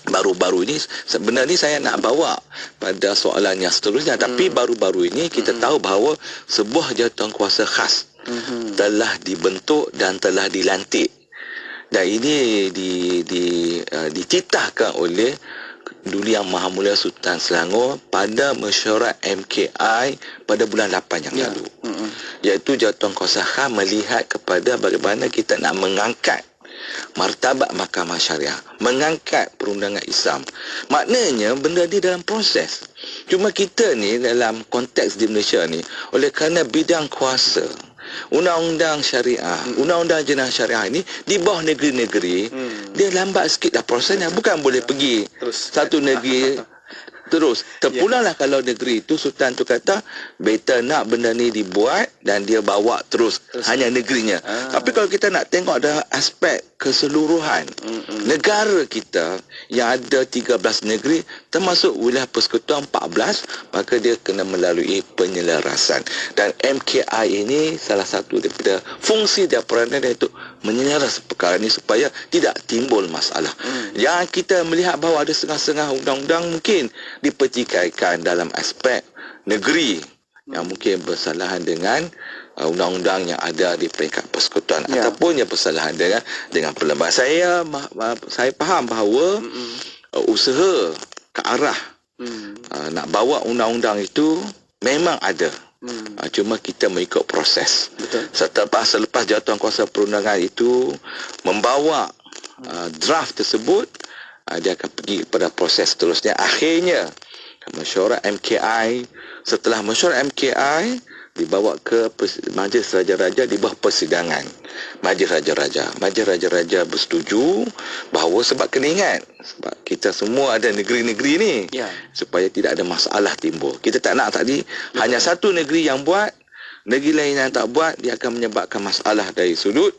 baru-baru ini sebenarnya saya nak bawa pada soalan yang seterusnya, tapi baru-baru ini kita tahu bahawa sebuah jawatan kuasa khas telah dibentuk dan telah dilantik. Dan ini dititahkan oleh Duli Yang Maha Mulia Sultan Selangor pada mesyuarat MKI pada bulan 8 yang lalu. Iaitu jawatan kuasa khas melihat kepada bagaimana kita nak mengangkat martabat mahkamah syariah, mengangkat perundangan Islam. Maknanya benda ni dalam proses. Cuma kita ni dalam konteks di Malaysia ni, oleh kerana bidang kuasa, undang-undang syariah, undang-undang jenayah syariah ini di bawah negeri-negeri, dia lambat sikit dah prosesnya. Bukan boleh pergi satu negeri terus terpulanglah. Kalau negeri itu sultan tu kata better nak benda ni dibuat dan dia bawa terus hanya negerinya. Tapi kalau kita nak tengok ada aspek keseluruhan negara kita yang ada 13 negeri termasuk wilayah persekutuan 14, maka dia kena melalui penyelarasan. Dan MKI ini salah satu daripada fungsi dia, peranan dia itu menyelaraskan perkara ini supaya tidak timbul masalah. Yang kita melihat bahawa ada setengah-setengah undang-undang mungkin dipertikaikan dalam aspek negeri yang mungkin bersalahan dengan undang-undang yang ada di peringkat persekutuan ataupun yang bersalahan dengan perlembagaan. Saya faham bahawa usaha ke arah nak bawa undang-undang itu memang ada. Cuma kita mengikut proses. Selepas jawatan kuasa perundangan itu membawa draft tersebut, dia akan pergi kepada proses seterusnya. Akhirnya mesyuarat MKI. Setelah mesyuarat MKI dibawa ke Majlis Raja-Raja di bawah persidangan Majlis Raja-Raja. Majlis Raja-Raja bersetuju bahawa, sebab kena ingat, sebab kita semua ada negeri-negeri ni, supaya tidak ada masalah timbul. Kita tak nak tadi hanya satu negeri yang buat, negeri lain yang tak buat, dia akan menyebabkan masalah dari sudut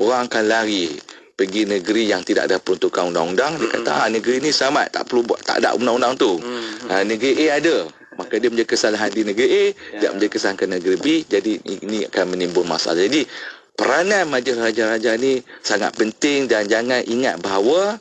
orang akan lari pergi negeri yang tidak ada peruntukan undang-undang. Dia kata negeri ni selamat, tak perlu buat, tak ada undang-undang tu. Negeri A ada, maka dia menjadi kesalahan di negeri A, dia menjadi kesalahan ke negeri B. Jadi ini akan menimbul masalah. Jadi peranan Majlis Raja-Raja ni sangat penting, dan jangan ingat bahawa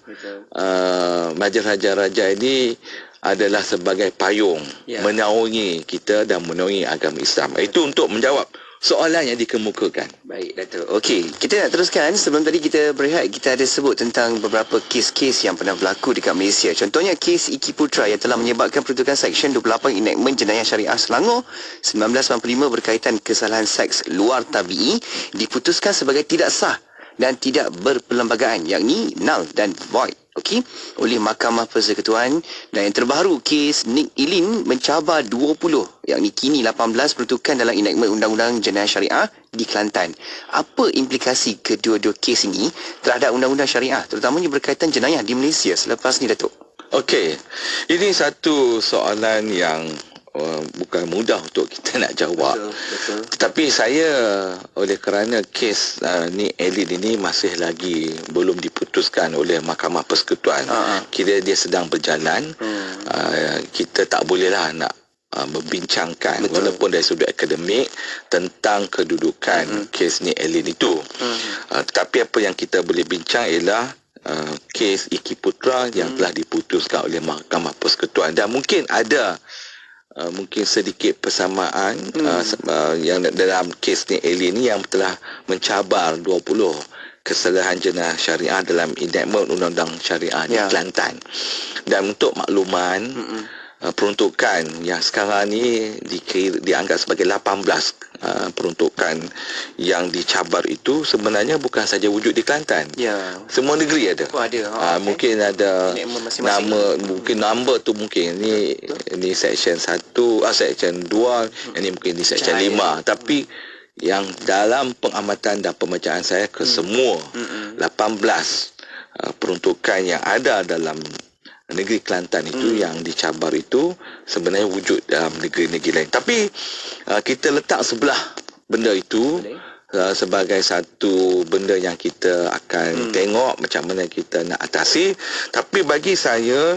Majlis Raja-Raja ini adalah sebagai payung menaungi kita dan menaungi agama Islam. Itu untuk menjawab soalan yang dikemukakan. Baik, Dato'. Okey, kita nak teruskan. Sebelum tadi kita berehat, kita ada sebut tentang beberapa kes-kes yang pernah berlaku dekat Malaysia. Contohnya kes Iki Putra yang telah menyebabkan peruntukan Seksyen 28 Enactment Jenayah Syariah Selangor 1995 berkaitan kesalahan seks luar tabi'i diputuskan sebagai tidak sah dan tidak berperlembagaan, yakni null dan void. Okey, oleh Mahkamah Persekutuan. Dan yang terbaru, kes Nik Ilin mencabar 20, yakni kini 18 peruntukan dalam enactment Undang-Undang Jenayah Syariah di Kelantan. Apa implikasi kedua-dua kes ini terhadap Undang-Undang Syariah, terutamanya berkaitan jenayah di Malaysia selepas ni, Datuk? Okey, ini satu soalan yang bukan mudah untuk kita nak jawab. Betul. Tetapi saya, oleh kerana kes Nik Elin ini masih lagi belum diputuskan oleh Mahkamah Persekutuan, kira dia sedang berjalan, kita tak bolehlah nak membincangkan walaupun dari sudut akademik tentang kedudukan kes Nik Elin itu. Tetapi apa yang kita boleh bincang ialah kes Iki Putra yang telah diputuskan oleh Mahkamah Persekutuan, dan mungkin ada mungkin sedikit persamaan yang dalam kes ni Elin ni yang telah mencabar 20 kesalahan jenayah syariah dalam enactment undang-undang syariah di Kelantan. Dan untuk makluman, peruntukan yang sekarang ni dianggap sebagai 18 peruntukan yang dicabar itu sebenarnya bukan saja wujud di Kelantan. Semua negeri ada. Mungkin ada nama, mungkin number tu mungkin ini section 1, section 2, ini mungkin di section 5. Tapi yang dalam pengamatan dan pembacaan saya ke semua 18 peruntukan yang ada dalam negeri Kelantan itu yang dicabar itu sebenarnya wujud dalam negeri-negeri lain. Tapi kita letak sebelah benda itu sebagai satu benda yang kita akan tengok macam mana kita nak atasi. Tapi bagi saya,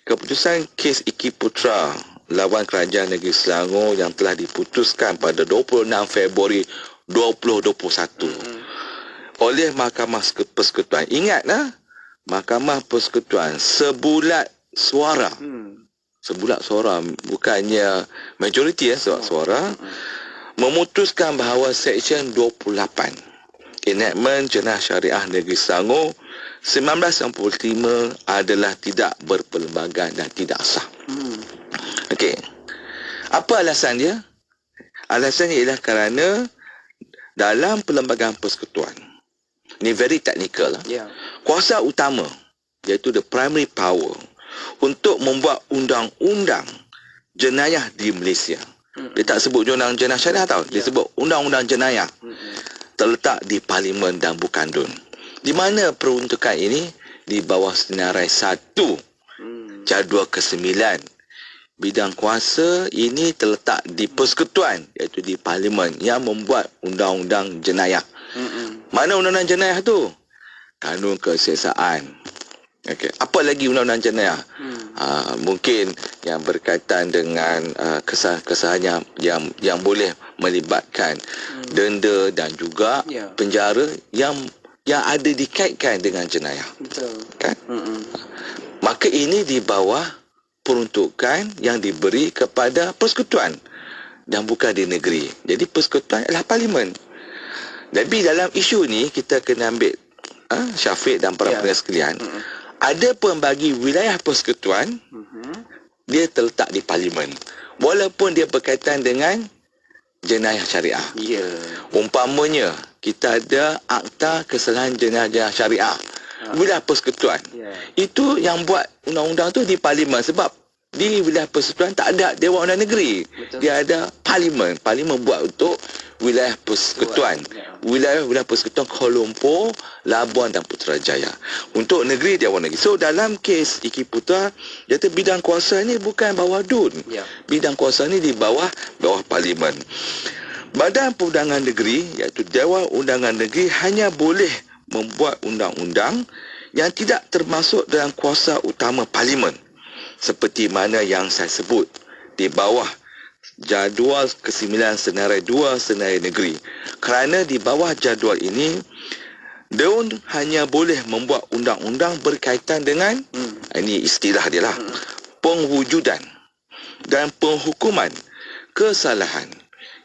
keputusan kes Iki Putra lawan Kerajaan Negeri Selangor yang telah diputuskan pada 26 Februari 2021 oleh Mahkamah Persekutuan. Ingatlah, Mahkamah Persekutuan sebulat suara. Sebulat suara, bukannya majoriti suara, memutuskan bahawa Seksyen 28 Enactment Jenayah Syariah Negeri Selangor 1995 adalah tidak berperlembagaan dan tidak sah. Okey. Apa alasan dia? Alasannya ialah kerana dalam Perlembagaan Persekutuan Ini very technical lah. Kuasa utama, iaitu the primary power untuk membuat undang-undang jenayah di Malaysia. Dia tak sebut undang jenayah syariah tau. Dia sebut undang-undang jenayah. Terletak di Parlimen dan bukan DUN. Di mana peruntukan ini? Di bawah senarai 1 jadual ke-9. Bidang kuasa ini terletak di Persekutuan, iaitu di Parlimen yang membuat undang-undang jenayah. Mana undang-undang jenayah tu? Kanun Kesiasaan. Okey. Apa lagi undang-undang jenayah? Mungkin yang berkaitan dengan kesalahan yang boleh melibatkan denda dan juga penjara yang ada dikaitkan dengan jenayah. Betul. Kan? Maka ini di bawah peruntukan yang diberi kepada persekutuan dan bukan di negeri. Jadi persekutuan adalah parlimen. Tapi dalam isu ni kita kena ambil Syafiq dan para pendengar sekalian. Ada pun bagi wilayah persekutuan dia terletak di parlimen. Walaupun dia berkaitan dengan jenayah syariah. Umpamanya kita ada akta kesalahan jenayah syariah. Wilayah persekutuan. Itu yang buat undang-undang tu di parlimen, sebab di wilayah persekutuan tak ada Dewan Undang Negeri. Dia ada parlimen. Parlimen buat untuk wilayah persekutuan. Wilayah persekutuan Kuala Lumpur, Labuan dan Putrajaya. Untuk negeri Dewan Negeri. So dalam kes Iki Putra, dia kata bidang kuasa ni bukan bawah DUN. Bidang kuasa ni di bawah parlimen. Badan Perundangan Negeri, iaitu Dewan Undangan Negeri, hanya boleh membuat undang-undang yang tidak termasuk dalam kuasa utama parlimen, seperti mana yang saya sebut di bawah jadual ke-9 senarai 2 senarai negeri. Kerana di bawah jadual ini DUN hanya boleh membuat undang-undang berkaitan dengan ini istilah dia lah, pengwujudan dan penghukuman kesalahan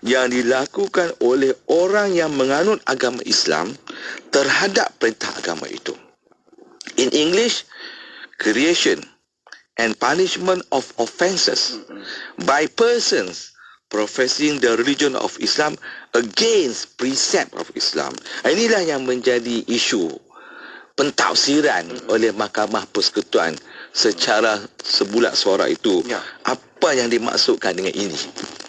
yang dilakukan oleh orang yang menganut agama Islam terhadap perintah agama itu. In English, creation and punishment of offences by persons professing the religion of Islam against precept of Islam. Inilah yang menjadi isu pentafsiran oleh Mahkamah Persekutuan secara sebulat suara itu. Apa yang dimaksudkan dengan ini?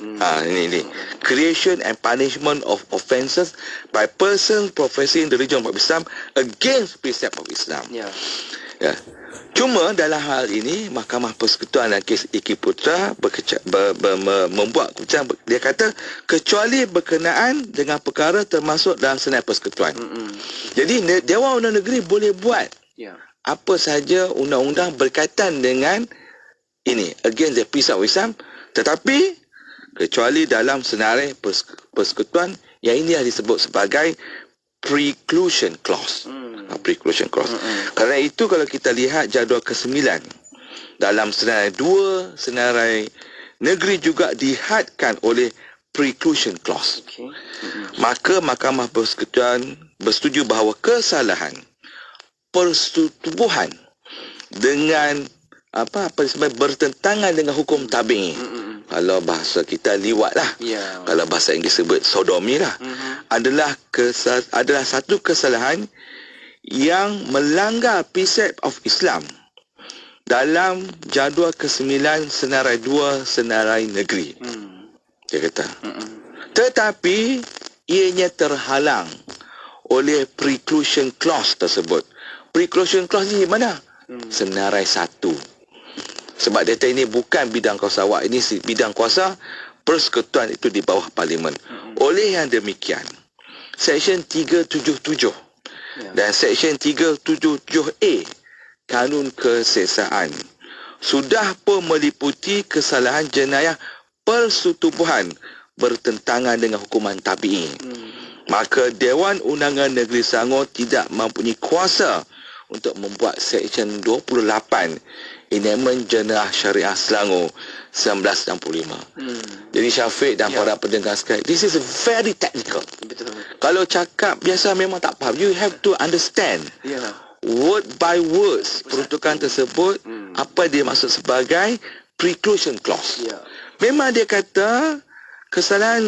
Ini creation and punishment of offences by persons professing the religion of Islam against precept of Islam. Cuma dalam hal ini Mahkamah Persekutuan dalam kes Iki Putra membuat keputusan, dia kata kecuali berkenaan dengan perkara termasuk dalam senarai persekutuan. Jadi Dewan Undang Negeri boleh buat apa sahaja undang-undang berkaitan dengan ini against the precept of Islam, tetapi kecuali dalam senarai persekutuan yang ini yang disebut sebagai preclusion clause. Preclusion clause. Kerana itu kalau kita lihat jadual ke-9 dalam senarai 2 senarai negeri juga dihadkan oleh preclusion clause. Maka Mahkamah Persekutuan bersetuju bahawa kesalahan persetubuhan dengan apa disebut bertentangan dengan hukum tabi'i. Kalau bahasa kita liwat lah. Kalau bahasa Inggeris sebut sodomi lah. Adalah satu kesalahan yang melanggar precept of Islam dalam jadual ke-9 senarai 2 senarai negeri. Dia kata. Tetapi ianya terhalang oleh preclusion clause tersebut. Preclusion clause ni mana? Senarai 1. Sebab data ini bukan bidang kuasa awak, ini bidang kuasa persekutuan, itu di bawah parlimen. Oleh yang demikian, Seksyen 377 dan Seksyen 377A Kanun Kesiasaan sudah pun meliputi kesalahan jenayah persetubuhan bertentangan dengan hukuman tabi'i. Maka Dewan Undangan Negeri Selangor tidak mempunyai kuasa untuk membuat Seksyen 28 Enactment Jenayah Syariah Selangor 1965. Jadi Syafiq dan para pendengar sekalian, this is very technical. Kalau cakap biasa memang tak faham. You have to understand word by words peruntukan tersebut, apa dia maksud sebagai preclusion clause. Memang dia kata kesalahan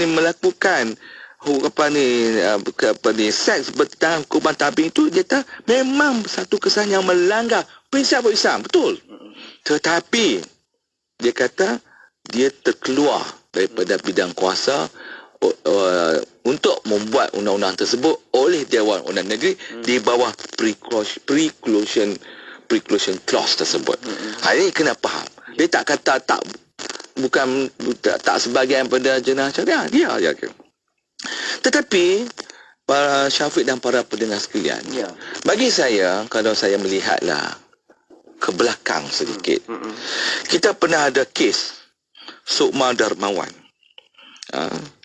melakukan seks bertentangan hukuman tabing itu dia kata memang satu kesan yang melanggar prinsip Islam, betul. Tetapi dia kata dia terkeluar daripada bidang kuasa untuk membuat undang-undang tersebut oleh Dewan Undangan Negeri di bawah preclusion clause tersebut. Ini kena faham. Dia tak kata tak sebahagian pada jenayah syariah, dia aja. Tetapi para Syafiq dan para pendengar sekalian, bagi saya, kalau saya melihatlah ke belakang sedikit, kita pernah ada kes Sukma Darmawan.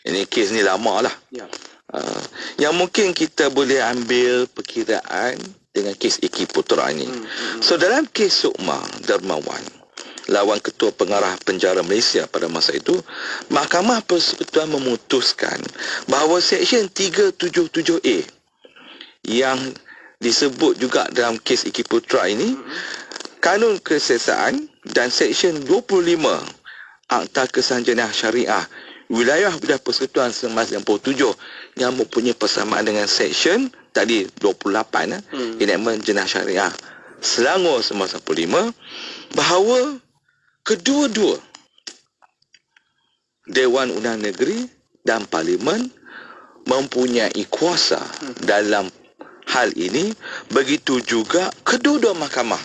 Ini kes ni lama lah. Yang mungkin kita boleh ambil perkiraan dengan kes Iki Putra ini. So dalam kes Sukma Darmawan lawan Ketua Pengarah Penjara Malaysia pada masa itu, Mahkamah Persekutuan memutuskan bahawa Seksyen 377A yang disebut juga dalam kes Iki Putra ini, Kanun Kesesaan dan Seksyen 25 Akta Kesan Jenayah Syariah Wilayah Bidang Persekutuan 1997 yang mempunyai persamaan dengan Seksyen tadi 28 Enakmen Jenayah Syariah Selangor 1995, bahawa kedua-dua Dewan Undangan Negeri dan Parlimen mempunyai kuasa dalam hal ini. Begitu juga kedua-dua mahkamah,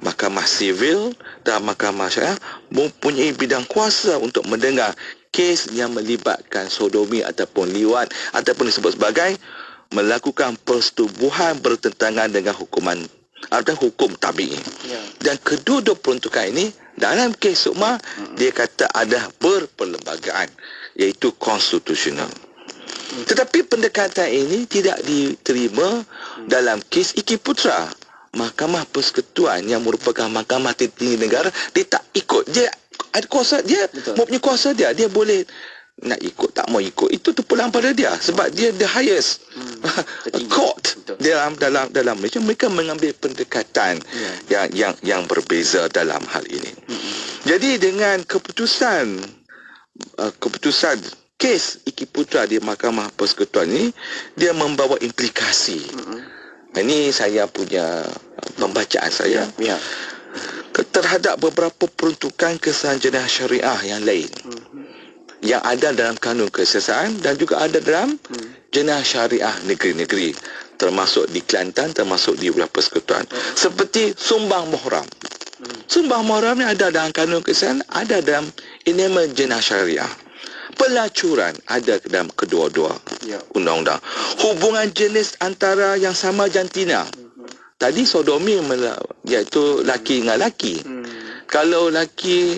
Mahkamah Sivil dan Mahkamah Syariah mempunyai bidang kuasa untuk mendengar kes yang melibatkan sodomi ataupun liwat ataupun disebut sebagai melakukan persetubuhan bertentangan dengan hukum tabi'i. Dan kedua-dua peruntukan ini dalam kes Sukma dia kata ada berperlembagaan, iaitu konstitusional. Tetapi pendekatan ini tidak diterima dalam kes Iki Putra. Mahkamah Persekutuan yang merupakan mahkamah tertinggi negara, dia tak ikut. Dia ada kuasa dia, mempunyai kuasa dia boleh nak ikut tak mau ikut, itu terpulang pada dia sebab dia the highest court dalam Malaysia. Mereka mengambil pendekatan yang berbeza dalam hal ini. Jadi dengan keputusan kes Iki Putra di Mahkamah Persekutuan ini, dia membawa implikasi. Ini saya punya pembacaan saya terhadap beberapa peruntukan kesan jenayah syariah yang lain yang ada dalam Kanun Kesesaan dan juga ada dalam jenayah syariah negeri-negeri, termasuk di Kelantan, termasuk di wilayah persekutuan, seperti sumbang muhram. Sumbang muhram ni ada dalam Kanun Kesesaan, ada dalam Enakmen Jenayah Syariah. Pelacuran ada dalam kedua-dua undang-undang. Hubungan jenis antara yang sama jantina. Tadi sodomi iaitu laki dengan laki. Kalau laki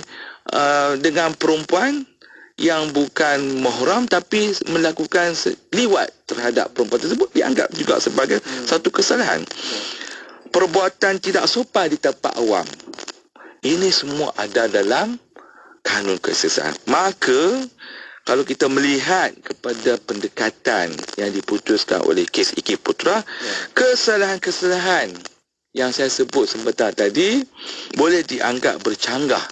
dengan perempuan yang bukan mahram tapi melakukan liwat terhadap perempuan tersebut, dianggap juga sebagai satu kesalahan. Perbuatan tidak sopan di tempat awam. Ini semua ada dalam Kanun Kesesaan. Maka kalau kita melihat kepada pendekatan yang diputuskan oleh kes Iki Putra, kesalahan-kesalahan yang saya sebut sebentar tadi boleh dianggap bercanggah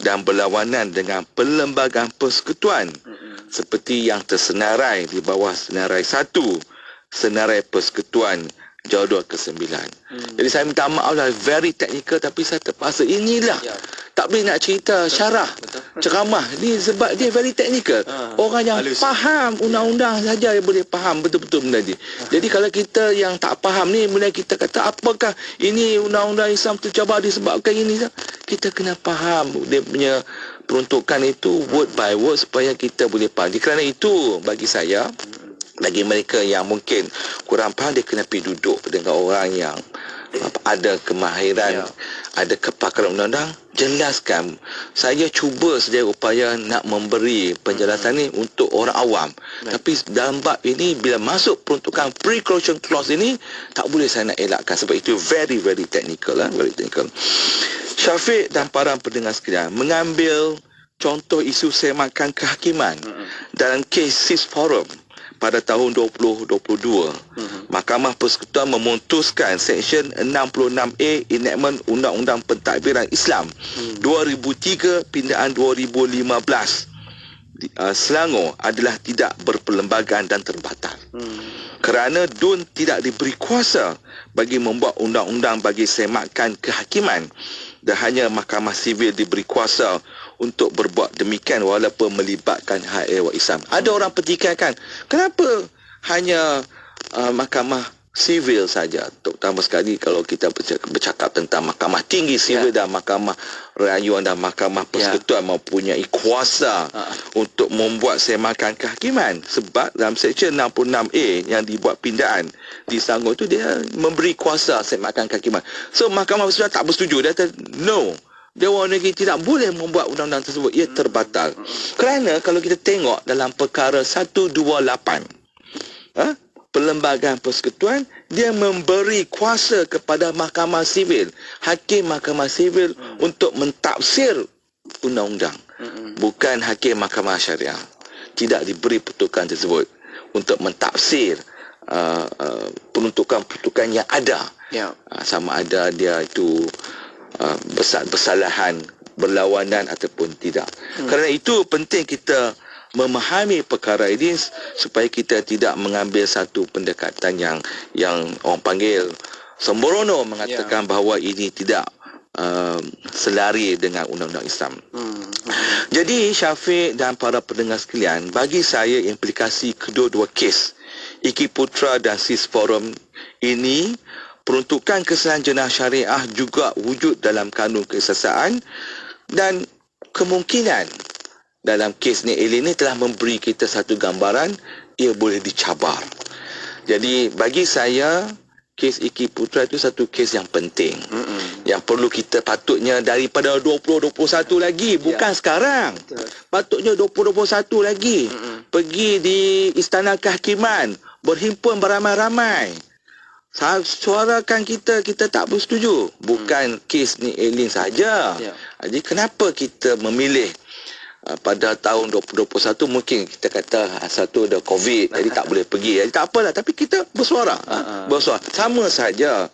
dan berlawanan dengan perlembagaan persekutuan seperti yang tersenarai di bawah senarai 1 Senarai Persekutuan Jadual ke-9. Jadi saya minta maaf lah, very technical, tapi saya terpaksa inilah. Tak boleh nak cerita syarah ceramah ni sebab dia very technical. Orang yang faham undang-undang saja yang boleh faham betul-betul benda ni. Jadi kalau kita yang tak faham ni, mulai kita kata apakah ini undang-undang Islam tercabar disebabkan ini, kita kena faham dia punya peruntukan itu word by word supaya kita boleh faham. Kerana itu bagi saya, bagi mereka yang mungkin kurang faham, dia kena pergi duduk dengan orang yang ada kemahiran, ada kepakaran undang-undang, jelaskan. Saya cuba sedaya upaya nak memberi penjelasan ni untuk orang awam. Tapi dalam bab ini, bila masuk peruntukan preclusion clause ini, tak boleh saya nak elakkan sebab itu very very technical lah, very technical. Syafiq dan para pendengar sekalian, mengambil contoh isu semakan kehakiman dalam kes SIS Forum pada tahun 2022, Mahkamah Persekutuan memutuskan Seksyen 66A Enakmen Undang-Undang Pentadbiran Islam 2003 pindaan 2015 Selangor adalah tidak berperlembagaan dan terbatal. Kerana DUN tidak diberi kuasa bagi membuat undang-undang bagi semakan kehakiman, dan hanya Mahkamah Sivil diberi kuasa untuk berbuat demikian walaupun melibatkan hak ehwal Islam. Ada orang pertikaikan, kenapa hanya Mahkamah Sivil saja, terutama sekali kalau kita bercakap tentang Mahkamah Tinggi Sivil dan Mahkamah Rayuan dan Mahkamah Persekutuan mempunyai kuasa untuk membuat semakan kehakiman. Sebab dalam Seksyen 66A yang dibuat pindaan di Selangor itu, dia memberi kuasa semakan kehakiman. So Mahkamah Persekutuan tak bersetuju. Dia kata no, Dewan Negeri tidak boleh membuat undang-undang tersebut, ia terbatal. Kerana kalau kita tengok dalam perkara 128 Perlembagaan Persekutuan, dia memberi kuasa kepada Mahkamah Sivil, hakim Mahkamah Sivil untuk mentafsir undang-undang. Bukan hakim Mahkamah Syariah. Tidak diberi peruntukan tersebut untuk mentafsir peruntukan-peruntukan yang ada. Sama ada dia itu bersalahan, berlawanan ataupun tidak. Kerana itu penting kita memahami perkara ini supaya kita tidak mengambil satu pendekatan yang orang panggil sembrono, mengatakan bahawa ini tidak selari dengan undang-undang Islam. Jadi Syafiq dan para pendengar sekalian, bagi saya implikasi kedua-dua kes Iki Putra dan Sis Forum ini, peruntukan kesalahan jenayah syariah juga wujud dalam kanun keesasaan, dan kemungkinan dalam kes ni Elin ni telah memberi kita satu gambaran, ia boleh dicabar. Jadi bagi saya kes Iki Putra itu satu kes yang penting, yang perlu kita patutnya daripada 2021 lagi, bukan sekarang. Patutnya 2021 lagi pergi di Istana Kehakiman, berhimpun beramai-ramai, suarakan kita tak bersetuju. Bukan kes ni Elin saja. Jadi kenapa kita memilih pada tahun 2021, mungkin kita kata satu ada COVID, jadi tak boleh pergi. Jadi tak apalah, tapi kita bersuara. Bersuara. Sama saja,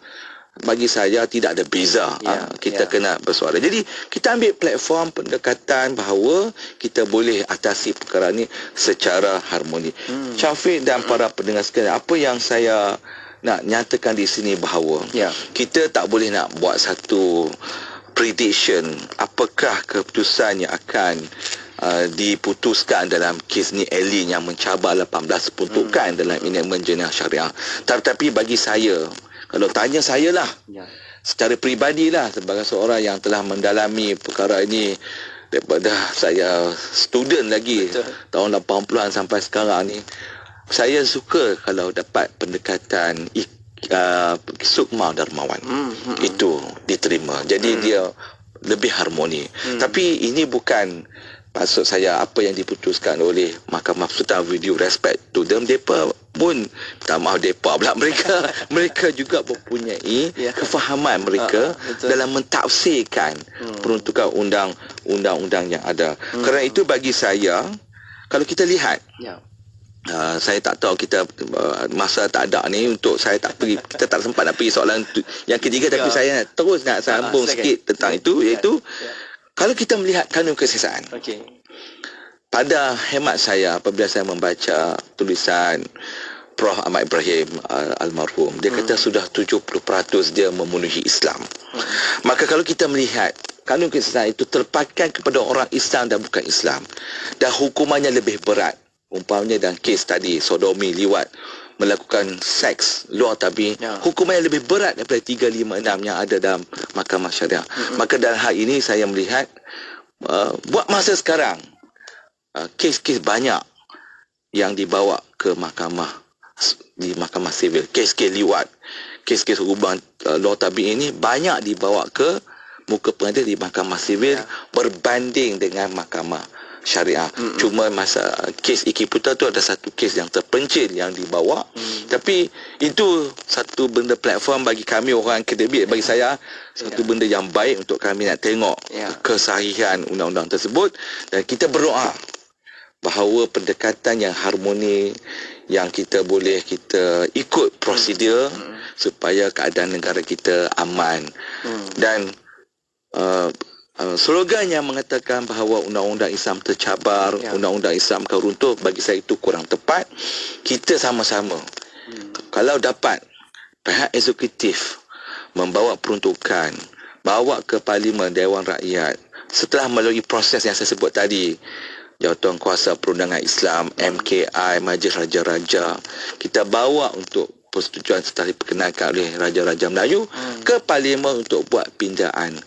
bagi saya tidak ada beza. Kita kena bersuara. Jadi kita ambil platform pendekatan bahawa kita boleh atasi perkara ni secara harmoni. Syafiq dan para pendengar sekalian, apa yang saya nak nyatakan di sini bahawa kita tak boleh nak buat satu prediction apakah keputusan yang akan diputuskan dalam kes ni Elin yang mencabar 18 peruntukan dalam enakmen jenayah syariah. Tetapi bagi saya, kalau tanya saya lah, secara peribadilah, sebagai seorang yang telah mendalami perkara ini daripada saya student lagi, tahun 80-an sampai sekarang ni, saya suka kalau dapat pendekatan Sukma Darmawan. Itu diterima. Jadi dia lebih harmoni. Tapi ini bukan maksud saya apa yang diputuskan oleh Mahkamah Persekutuan, with due respect to them, mereka pun, tak maaf mereka pula, mereka juga mempunyai kefahaman mereka dalam mentafsirkan peruntukan undang-undang yang ada. Kerana itu bagi saya, kalau kita lihat, saya tak tahu kita masa tak ada ni untuk saya tak pergi, kita tak sempat nak pergi soalan yang ketiga, tapi saya terus nak sambung sikit tentang itu, iaitu kalau kita melihat kanun keesasaan. Pada hemat saya, apabila saya membaca tulisan Prof. Ahmad Ibrahim almarhum, dia kata sudah 70% dia memenuhi Islam. Maka kalau kita melihat kanun keesasaan itu terpakai kepada orang Islam dan bukan Islam, dan hukumannya lebih berat, umpamanya dalam kes tadi sodomi, liwat, melakukan seks luar tabi, hukumannya lebih berat daripada 356 yang ada dalam Mahkamah Syariah. Maka dalam hal ini saya melihat buat masa sekarang kes-kes banyak yang dibawa ke mahkamah, di Mahkamah Sivil, kes-kes liwat, kes-kes hubungan luar tabi ini banyak dibawa ke muka pengadilan di Mahkamah Sivil berbanding dengan Mahkamah Syariah. Cuma masa kes Iki Putra tu ada satu kes yang terpencil yang dibawa. Tapi itu satu benda platform bagi kami orang akademik, bagi saya satu benda yang baik untuk kami nak tengok kesahihan undang-undang tersebut, dan kita berdoa bahawa pendekatan yang harmoni, yang kita boleh kita ikut prosedur supaya keadaan negara kita aman. Dan slogan yang mengatakan bahawa undang-undang Islam tercabar, undang-undang Islam akan runtuh, bagi saya itu kurang tepat. Kita sama-sama kalau dapat pihak eksekutif membawa peruntukan, bawa ke Parlimen Dewan Rakyat setelah melalui proses yang saya sebut tadi, Jawatan Kuasa Perundangan Islam, MKI, Majlis Raja-Raja, kita bawa untuk persetujuan setelah diperkenalkan oleh Raja-Raja Melayu ke Parlimen untuk buat pindaan.